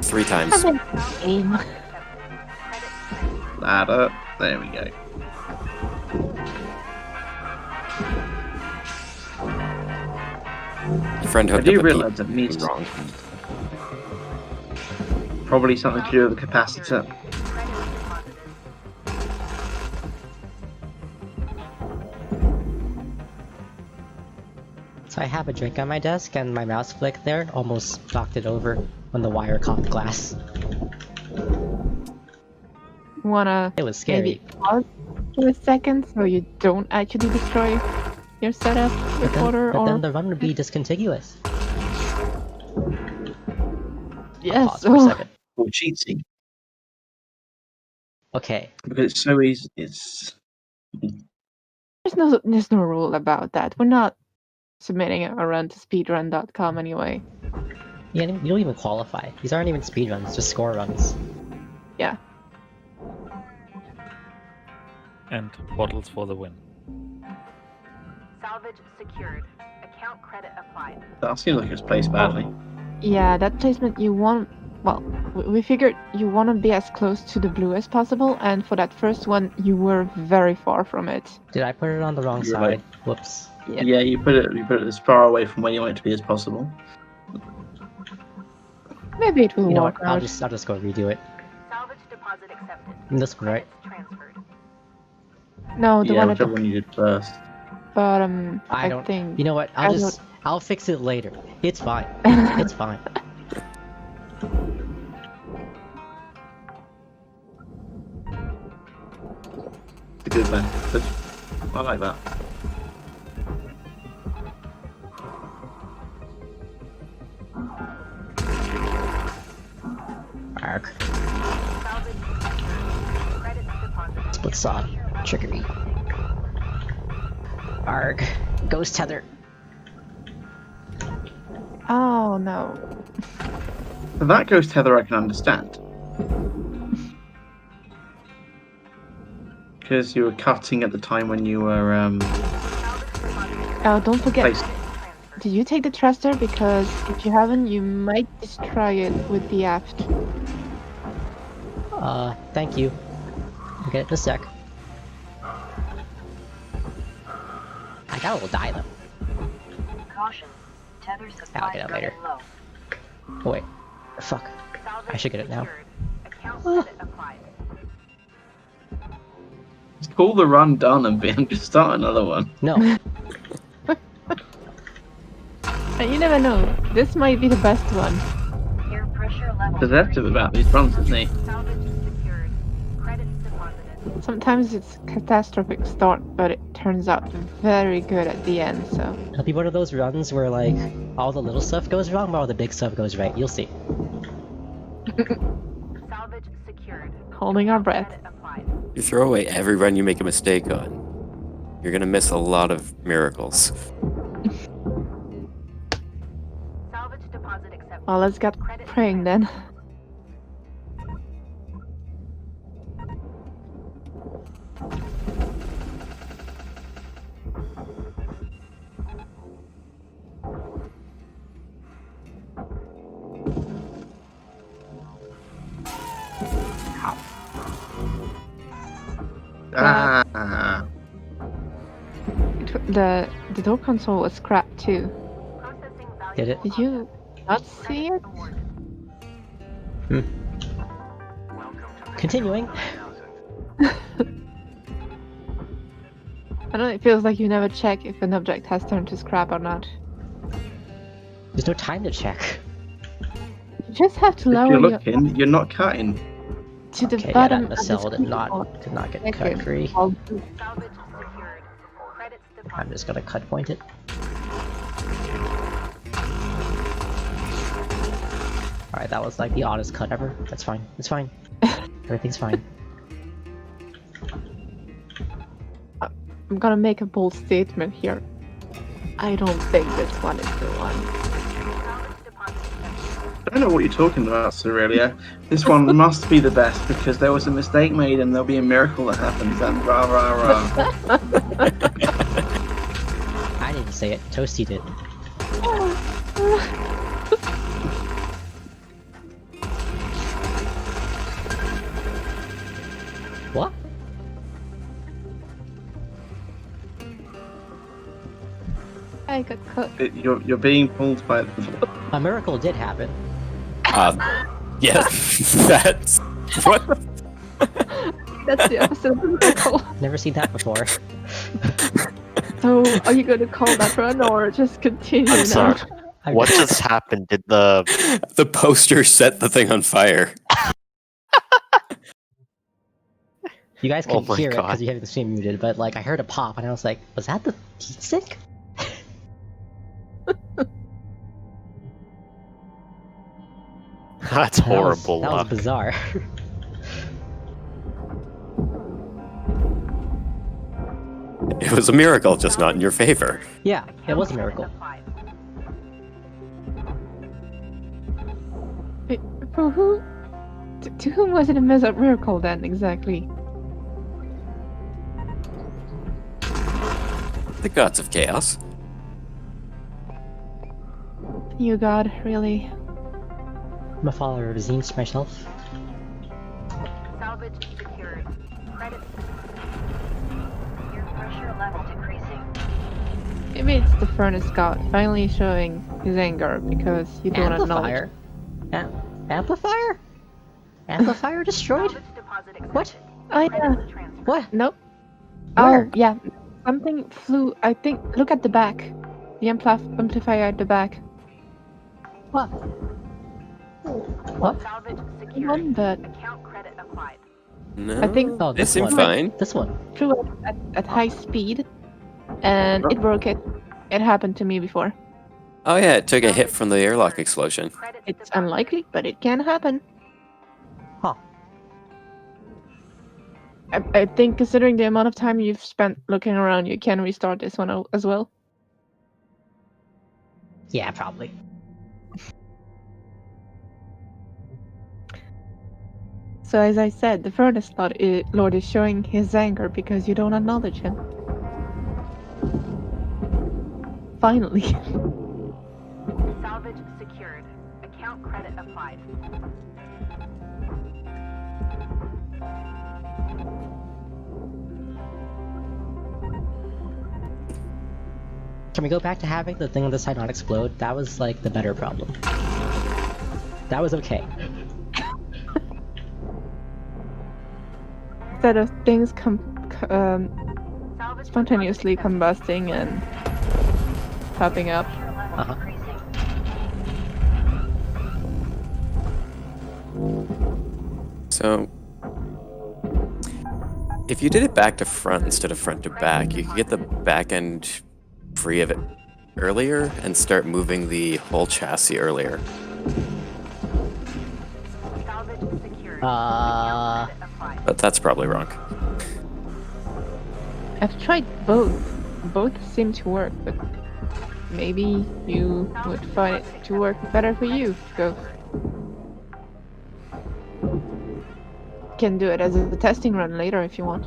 3 times. Game. Ladder, there we go. Friend I hooked do up a realise P- that means wrong. probably something to do with the capacitor. So I have a drink on my desk, and my mouse click there almost knocked it over when the wire caught the glass. Wanna It was scary. maybe pause for a second so you don't actually destroy your setup recorder, But or then the run would be discontiguous. yes, Pause for a second. Or cheating. Okay. Because it's so easy. It's there's no rule about that. We're not submitting a run to speedrun.com anyway. You don't even qualify. These aren't even speed runs, just score runs. Yeah. And bottles for the win. Salvage secured. Account credit applied. that seems like it's placed badly. Yeah, that placement you want. Well, we figured you want to be as close to the blue as possible, and for that first one, you were very far from it. Did I put it on the wrong You're side? right. Whoops. Yeah. Yeah, you put it as far away from where you want it to be as possible. Maybe it will You know work what? I'll out. just go redo it. Salvage deposit accepted. This one, right? Credits transferred. No, the Yeah, one at whichever the one you did first. bottom. I I don't. think. You know what? I don't- I'll fix it later. It's fine. It's fine. It's a good method. I like that. Arg. Salvage secured. Credits deposited. Split saw. Trickery. Arg. Ghost tether. Oh no. But that ghost tether I can understand. Because you were cutting at the time when you were Oh, don't forget. placed. Did you take the thruster? Because if you haven't, you might destroy it with the aft. Thank you. I'll get it in a sec. I doubt it will die though. Caution. Tether supply I'll get it later. running low. Oh wait. Fuck. Salvage I should get it now. secured. Account credit applied. call the run done and just start another one. No. And you never know. This might be the best one. Air pressure level. Possessive about these runs, isn't he? Salvage secured. Credits deposited. Sometimes it's catastrophic start, but it turns out very good at the end, so. It'll be one of those runs where, like, all the little stuff goes wrong, but all the big stuff goes right. You'll see. Salvage secured. Holding our breath. Credit applied. You throw away every run you make a mistake on, you're gonna miss a lot of miracles. Salvage deposit accepted. Well, let's get Credit praying then. Ah. The door console was scrapped too. Processing Did it? Did you not see it? Continuing. I don't know, it feels like you never check if an object has turned to scrap or not. There's no time to check. You just have to If lower you're your looking, you're not cutting. to the Okay, yeah, bottom that of the cell did not get cut Second. free. Salvage secured. Credits I'm deposited. just gonna cut point it. Alright, that was like the oddest cut ever. That's fine. It's fine. Everything's fine. I'm gonna make a bold statement here. I don't think this one is the one. Salvage deposit accepted. I don't know what you're talking about, Cerelia. This one must be the best because there was a mistake made and there'll be a miracle that happens and rah rah rah. I didn't say it. Toasty did. What? I got cut. You're being pulled by the... A miracle did happen. Yeah, that's what. That's the episode of Miracle. Never seen that before. So, are you gonna call that run or just continue I'm now? sorry. What just happened? Did The poster set the thing on fire. You guys Oh couldn't my hear it God. because you have the stream muted, but like I heard a pop and I was like, was that the heat sink? That's horrible That was luck. bizarre. It was a miracle, just not in your favor. Yeah, it was a miracle. Applied. Wait, for who? To whom was it a miracle then, exactly? The gods of chaos. You God, really? I'm a follower of Zines myself. Salvage secured. Credits. Air pressure level decreasing. Maybe it's the furnace god finally showing his anger because you don't acknowledge. Amplifier? Amplifier? Amplifier destroyed? Salvage deposit accepted. What? Oh yeah. Credits transferred. What? Nope. Where? Oh yeah. Something flew. I think. Look at the back. The amplifier at the back. What? What? Salvage One secured. that Account credit applied. No, I think Oh, they this seem one. fine. This one. flew at high speed, and it broke it. It happened to me before. Oh yeah, it took a hit from the airlock explosion. Credits It's deposited. unlikely, but it can happen. Huh. I think considering the amount of time you've spent looking around, you can restart this one as well. Yeah, probably. So as I said, the furnace lord is showing his anger because you don't acknowledge him. Finally. Salvage secured. Account credit applied. Can we go back to having the thing on the side not explode? That was like the better problem. That was okay. Instead of things spontaneously combusting and popping up. Uh-huh. So, if you did it back to front instead of front to back, you could get the back end free of it earlier and start moving the whole chassis earlier. But that's probably wrong. I've tried both. Both seem to work, but maybe you would find it to work better for you. Go. Can do it as a testing run later if you want.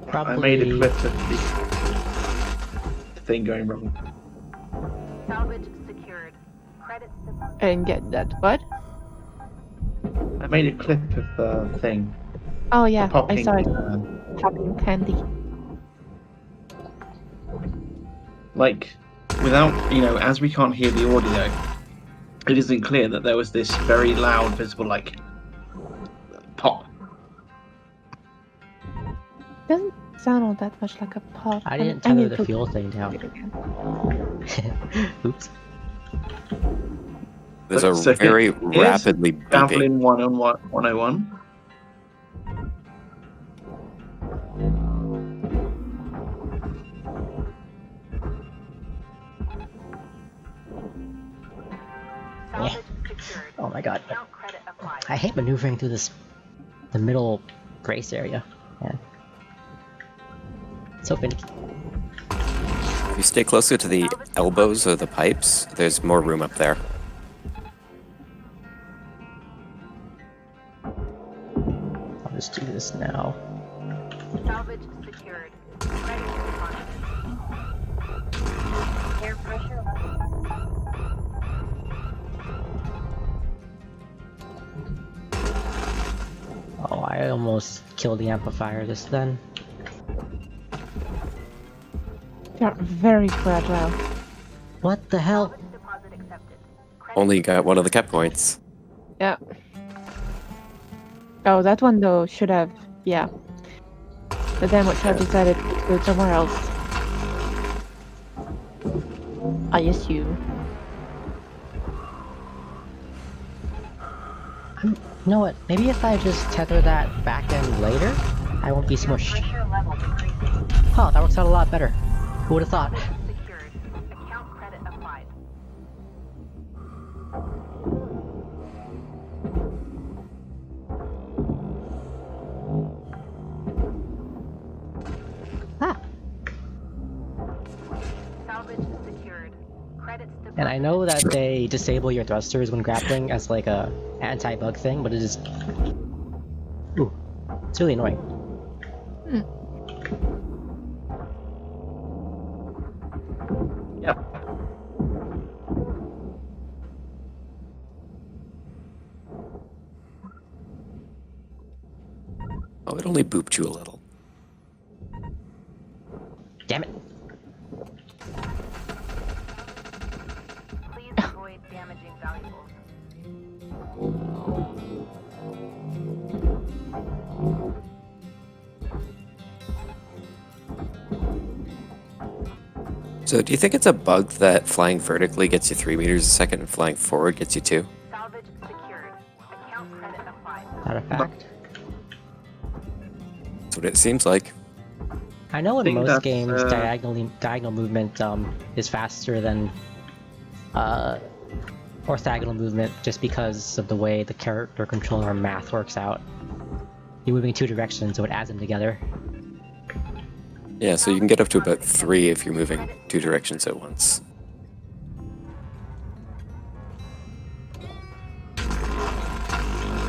Probably. I made a clip of the thing going wrong. Salvage secured. Credits deposited. I didn't get that. What? I made a clip of the thing. Oh yeah, Popping, I saw it. Popping candy. Like, without, as we can't hear the audio, it isn't clear that there was this very loud, visible, pop. Doesn't sound all that much like a pop. I didn't I tether need the to fuel thing down. it again. Oops. There's But a so very here's rapidly beeping. Javelin 101. Salvage secured. Oh my god. Account credit applied. I hate maneuvering through the middle brace area. Man. So finicky. If you stay closer to the elbows of the pipes, there's more room up there. I'll just do this now. Salvage secured. Credits deposited. Air pressure level. Oh, I almost killed the amplifier just then. They're very fragile. What the hell? Salvage deposit accepted. Only got one of the cap points. Yeah. Oh, that one though should have. Yeah. But then what Chad decided to go somewhere else. I assume. You know what? Maybe if I just tether that back end later, I won't be smushed. Pressure level decreasing. Huh, that works out a lot better. Who would have thought? Secured. Account credit applied. Ah. Salvage secured. Credits deposited. And I know that they disable your thrusters when grappling as like a anti-bug thing, but it is... Ooh, it's really annoying. Yep. Oh, it only booped you a little. Damn it. Please avoid damaging valuables. So, do you think it's a bug that flying vertically gets you 3 meters a second and flying forward gets you 2? Salvage secured. Account credit applied. Not a fact. That's what it seems like. I know in think most that's, games diagonal movement is faster than orthogonal movement just because of the way the character controller math works out. You're moving 2 directions, so it adds them together. Yeah, so you can get up to about 3 if you're moving 2 directions at once.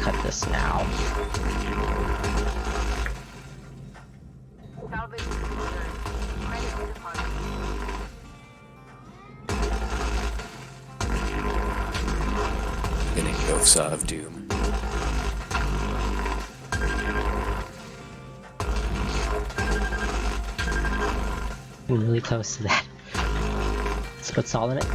Cut this now. Salvage secured. Credit deposited. Getting Ghosts of Doom. I'm really close to that. Let's put Sol in it.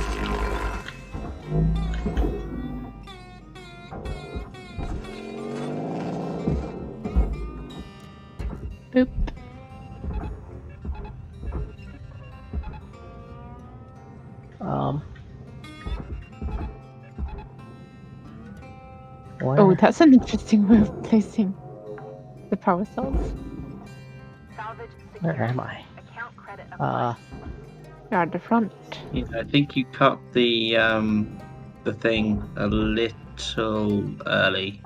That's an interesting way of placing the power cells. Salvage Where secured. am I? Account credit applied. You're at the front. Yeah, I think you cut the thing a little early.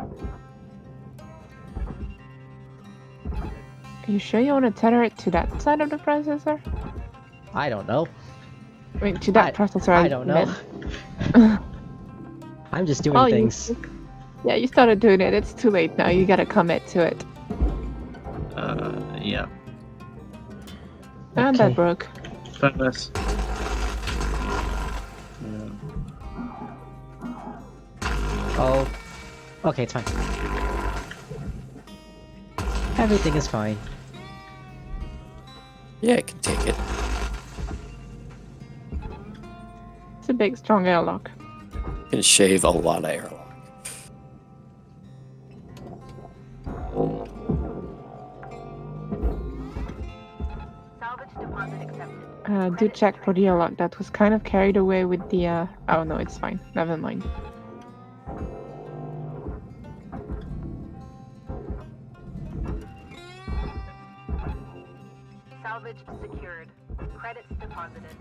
Are you sure you want to tether it to that side of the processor? I don't know. I mean, to that processor. I don't know. meant. I'm just doing Oh, things. Yeah, you started doing it. It's too late now. You gotta commit to it. Yeah. And Okay. that broke. Furnace. Oh. Okay, it's fine. Everything is fine. Yeah, I can take it. It's a big, strong airlock. Can shave a lot of airlock. Salvage deposit accepted. Do Credit check for the airlock. That was kind of carried away with the. Oh no, it's fine. Never mind. Salvage secured. Credits deposited.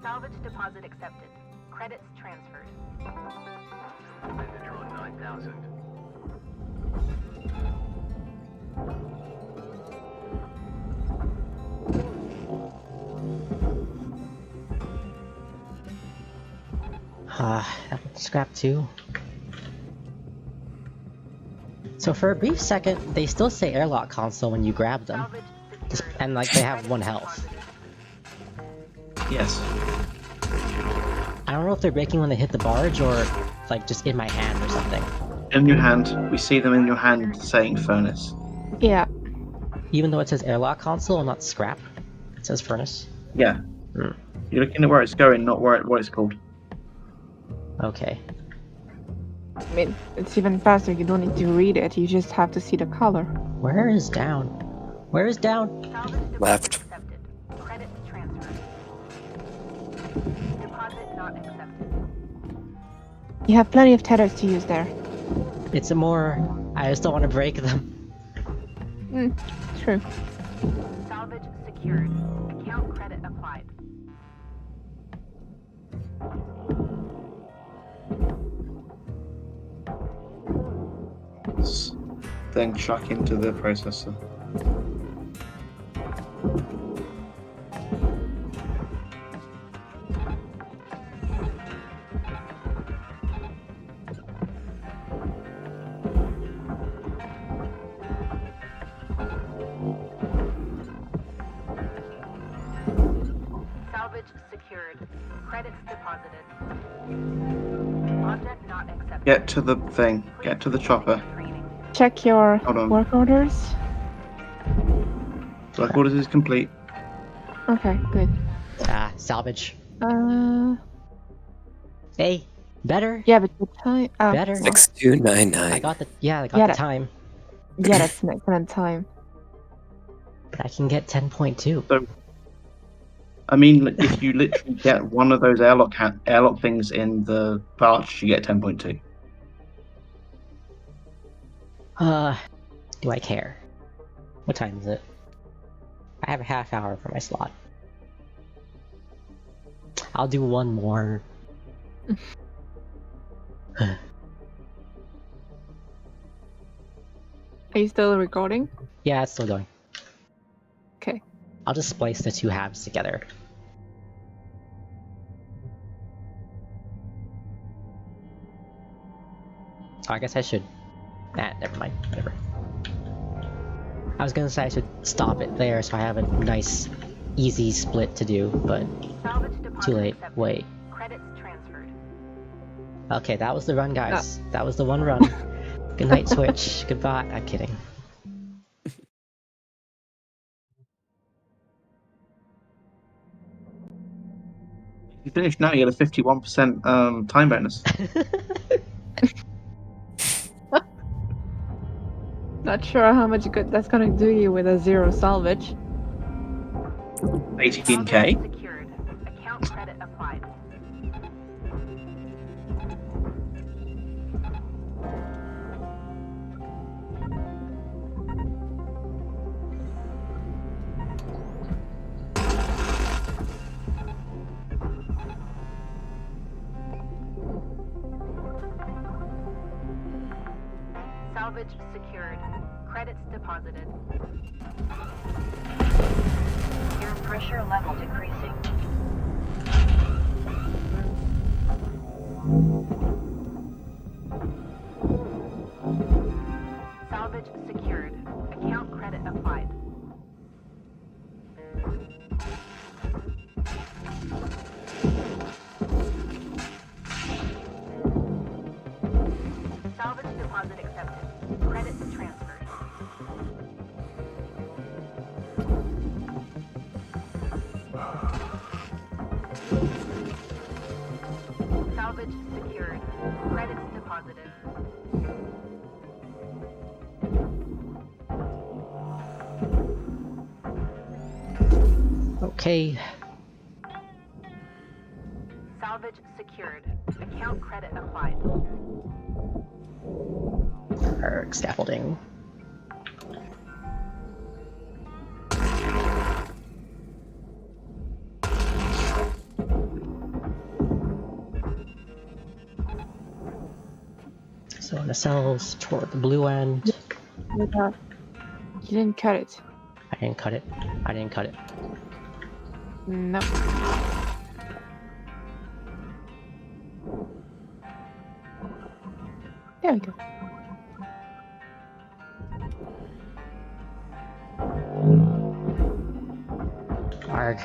Salvage deposit accepted. Credits transferred. Benadryl 9000. Scrap 2. So for a brief second, they still say airlock console when you grab them. Salvage Just, secured. and like they have Credits 1 health. deposited. Yes. I don't know if they're breaking when they hit the barge or like just in my hand or something. In your hand. We see them in your hand saying furnace. Yeah. Even though it says airlock console and not scrap, it says furnace. Yeah. Hmm. You're looking at where it's going, not what it's called. Okay. I mean, it's even faster. You don't need to read it. You just have to see the color. Where is down? Where is down? Salvage deposit Left. accepted. Credits transferred. Deposit not accepted. You have plenty of tethers to use there. It's a more. I just don't want to break them. True. Salvage secured. Account credit applied. Then chuck into the processor. Salvage secured. Credits deposited. Object not accepted. Get to the thing. Get to the chopper. Training. Check your Hold on. work orders. Work orders is complete. Okay, good. Salvage. Yeah, Hey, better. but the time. Oh, Better. well, 6299. I got the Yeah, the that- time, yeah, that's an excellent time. but I can get 10.2. I mean, like, if you literally get one of those airlock things in the barge, you get 10.2. Do I care? What time is it? I have a half hour for my slot. I'll do one more. Are you still recording? Yeah, it's still going. Okay. I'll just splice the 2 halves together. Oh, I guess I should. Never mind. Whatever. I was gonna say I should stop it there so I have a nice, easy split to do, but Salvage deposit too late. accepted. Wait. Credits transferred. Okay, that was the run, guys. That was the one run. Good night, Twitch. Goodbye. I'm kidding. If you finish now, you get a 51% time bonus. Not sure how much good that's gonna do you with a 0 salvage. 18k. Secured. Account credit applied. Salvage secured. Credits deposited. Air pressure level decreasing. Salvage secured. Account credit applied. Salvage deposit accepted. Credits transferred. Salvage secured. Credits deposited. Okay. Salvage secured. Account credit applied. Scaffolding. So in the cells toward the blue end. You didn't cut it. I didn't cut it. I didn't cut it. No. There we go. Arg.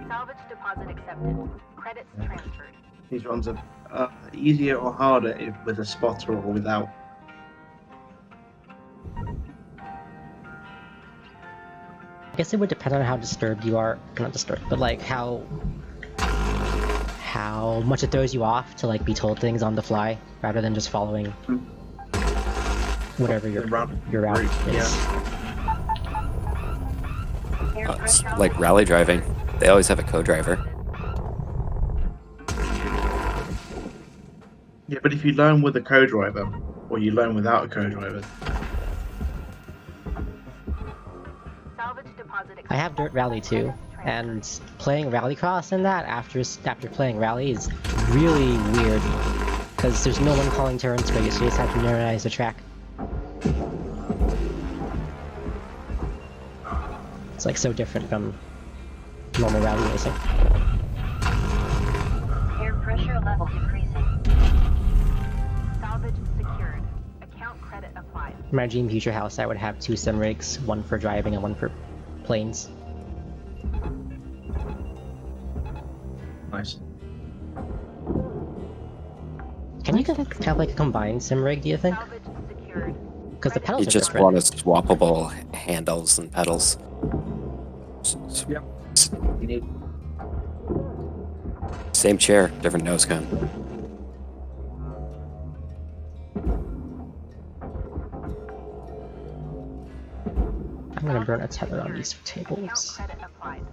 Salvage deposit accepted. Credits transferred. These ones are easier or harder with a spotter or without. I guess it would depend on how disturbed you are. Not disturbed, but like how much it throws you off to like be told things on the fly rather than just following whatever your route is. It's like rally driving. They always have a co-driver. Yeah, but if you learn with a co-driver, or you learn without a co-driver. Salvage deposit accepted. I have Dirt Rally too, and playing Rallycross in that after playing Rally is really weird because there's no one calling turns for you, so you just have to memorize the track. It's like so different from normal rally racing. Air pressure level decreasing. Salvage secured. Account credit applied. In my dream future house, I would have 2 sim rigs, one for driving and one for planes. Nice. Can you have like a combined sim rig, do you think? Salvage secured. Because the pedals You are just different. want swappable handles and pedals. Yep. You need. Same chair, different nose cone. I'm gonna burn a tether on these Account tables. credit applied.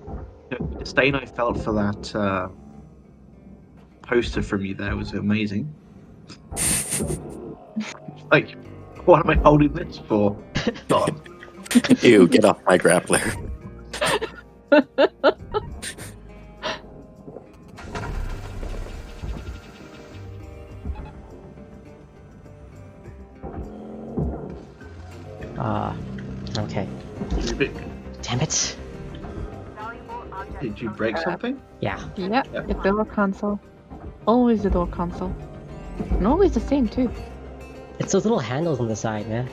The disdain I felt for that poster from you there was amazing. Like, what am I holding this for? God. Ew, get off my grappler. Okay. Damn it. Valuable object. Did you break something? Yeah. Yeah, Yeah. the door console. Always the door console. And always the same too. It's those little handles on the side, man.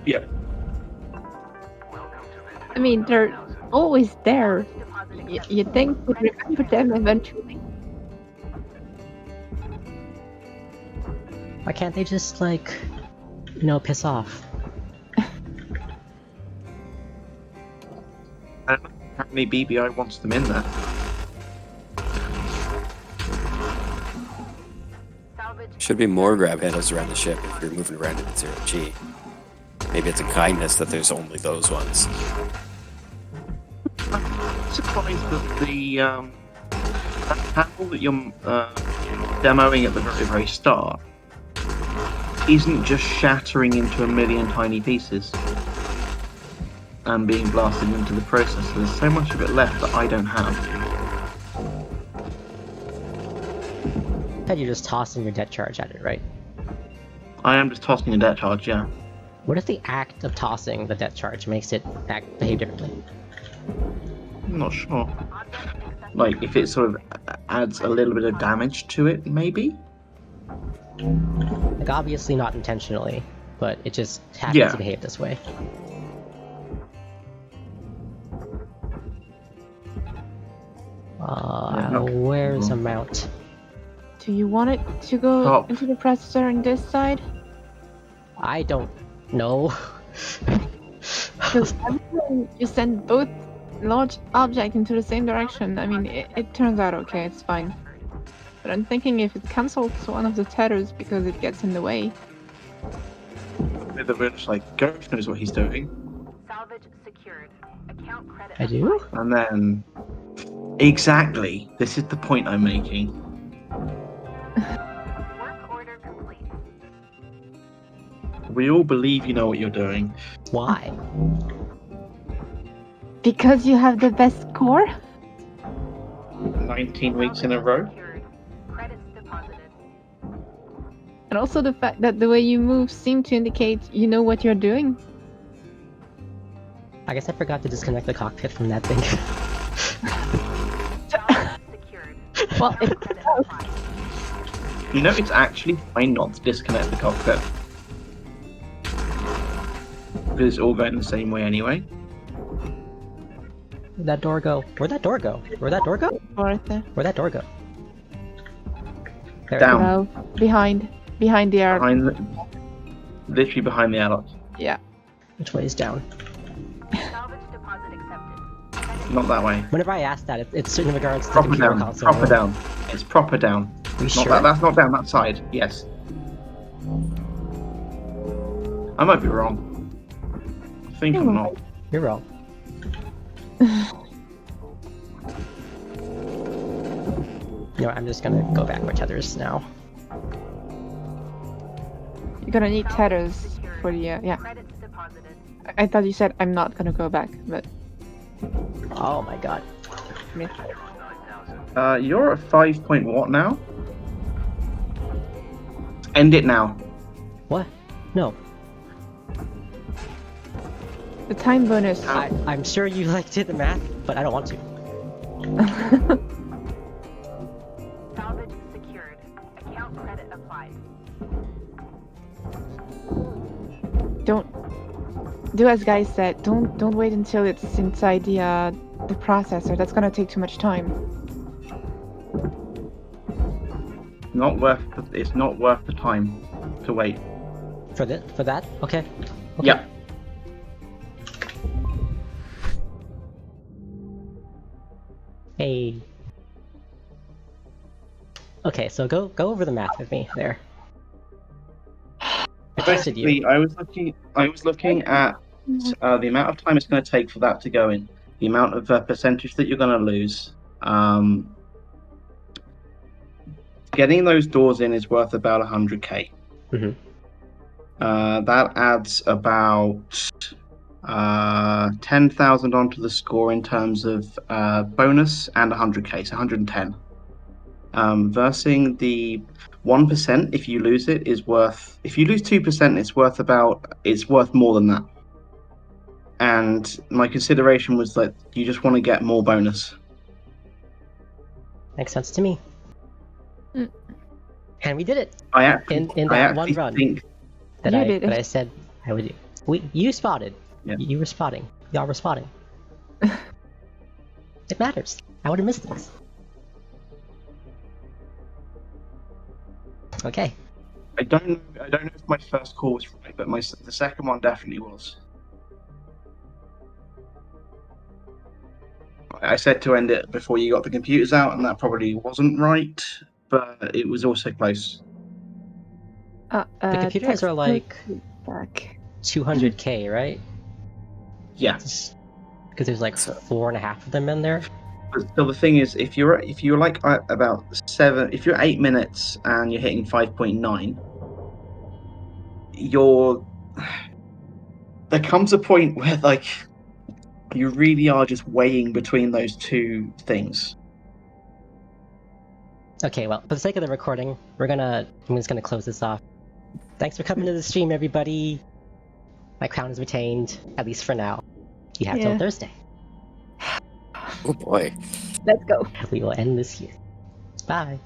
Yep. I mean, they're always there. Deposit You accepted. think we'd remember them eventually. Why can't they just, like, you know, piss off? I don't know how many BBI wants them in there. Salvage Should be more grab handles around the ship if you're moving around in 0G. Maybe it's a kindness that there's only those ones. I'm surprised that that panel that you're demoing at the very, very start isn't just shattering into a million tiny pieces and being blasted into the processor. There's so much of it left that I don't have. Said you're just tossing your debt charge at it, right? I am just tossing a debt charge, yeah. What if the act of tossing the debt charge makes it behave differently? I'm not sure. Like, if it sort of adds a little bit of damage to it, maybe? Like, obviously not intentionally, but it just happens to behave this way. Where's a mount? Do you want it to go into the processor on this side? I don't know. Because every time you send both large objects into the same direction, I mean, it turns out okay, it's fine. But I'm thinking if it cancels one of the tethers because it gets in the way. With the village, like, Ghost knows what he's doing. Salvage secured. Account credit. I do? And then... Exactly! This is the point I'm making. Work order complete. We all believe you know what you're doing. Why? Because you have the best core? 19 weeks in a row? Secured. Credits deposited. And also the fact that the way you move seemed to indicate you know what you're doing. I guess I forgot to disconnect the cockpit from that thing. Salvage secured. Well, it Credit does. applied. You know, it's actually fine not to disconnect the cockpit. Because it's all going the same way anyway. Where'd that door go? Where'd that door go? Where'd that door go? Right there. Where'd that door go? There. Down. No, behind the air. Literally behind the airlock. Yeah. Which way is down? Salvage deposit accepted. Not that way. Whenever I ask that, it's in regards to the Proper computer down. console. Proper down. It's proper down. You Not sure? that. That's not down that side. Yes. I might be wrong. I think I'm not. You're wrong. You know, I'm just gonna go back with tethers now. You're gonna need tethers for the yeah. Credits deposited. I thought you said I'm not gonna go back, but Oh my god. I mean, You're at 5 point what now? End it now. What? No. the time bonus. I'm sure you did the math, but I don't want to. Salvage secured. Account credit applied. Don't do as Guy said. Don't wait until it's inside the processor. That's gonna take too much time. It's not worth the time to wait. For that? Okay. Yeah. Hey. Okay, so go over the math with me there. I trusted you. Basically, I was looking at the amount of time it's going to take for that to go in, the amount of percentage that you're going to lose. Getting those doors in is worth about 100k. Mhm. That adds about 10,000 onto the score in terms of bonus and 100k, so 110. Versing the 1%, if you lose it, is worth. If you lose 2%, it's worth more than that. And my consideration was that you just want to get more bonus. Makes sense to me. Mm. And we did it I actually, in I that one actually run think that You did it. I said I would do. You spotted. Yeah. You were spotting. Y'all were spotting. It matters. I would have missed this. Okay. I don't know if my first call was right, but the second one definitely was. I said to end it before you got the computers out, and that probably wasn't right, but it was also close. The computers are like back. 200k, right? Yeah. Because there's like 4.5 of them in there. So the thing is, if you're like about 8 minutes and you're hitting 5.9, there comes a point where like you really are just weighing between those two things. Okay, well, for the sake of the recording, I'm just gonna close this off. Thanks for coming to the stream, everybody. My crown is retained, at least for now. You have till Thursday. Oh boy. Let's go. We will end this here. Bye.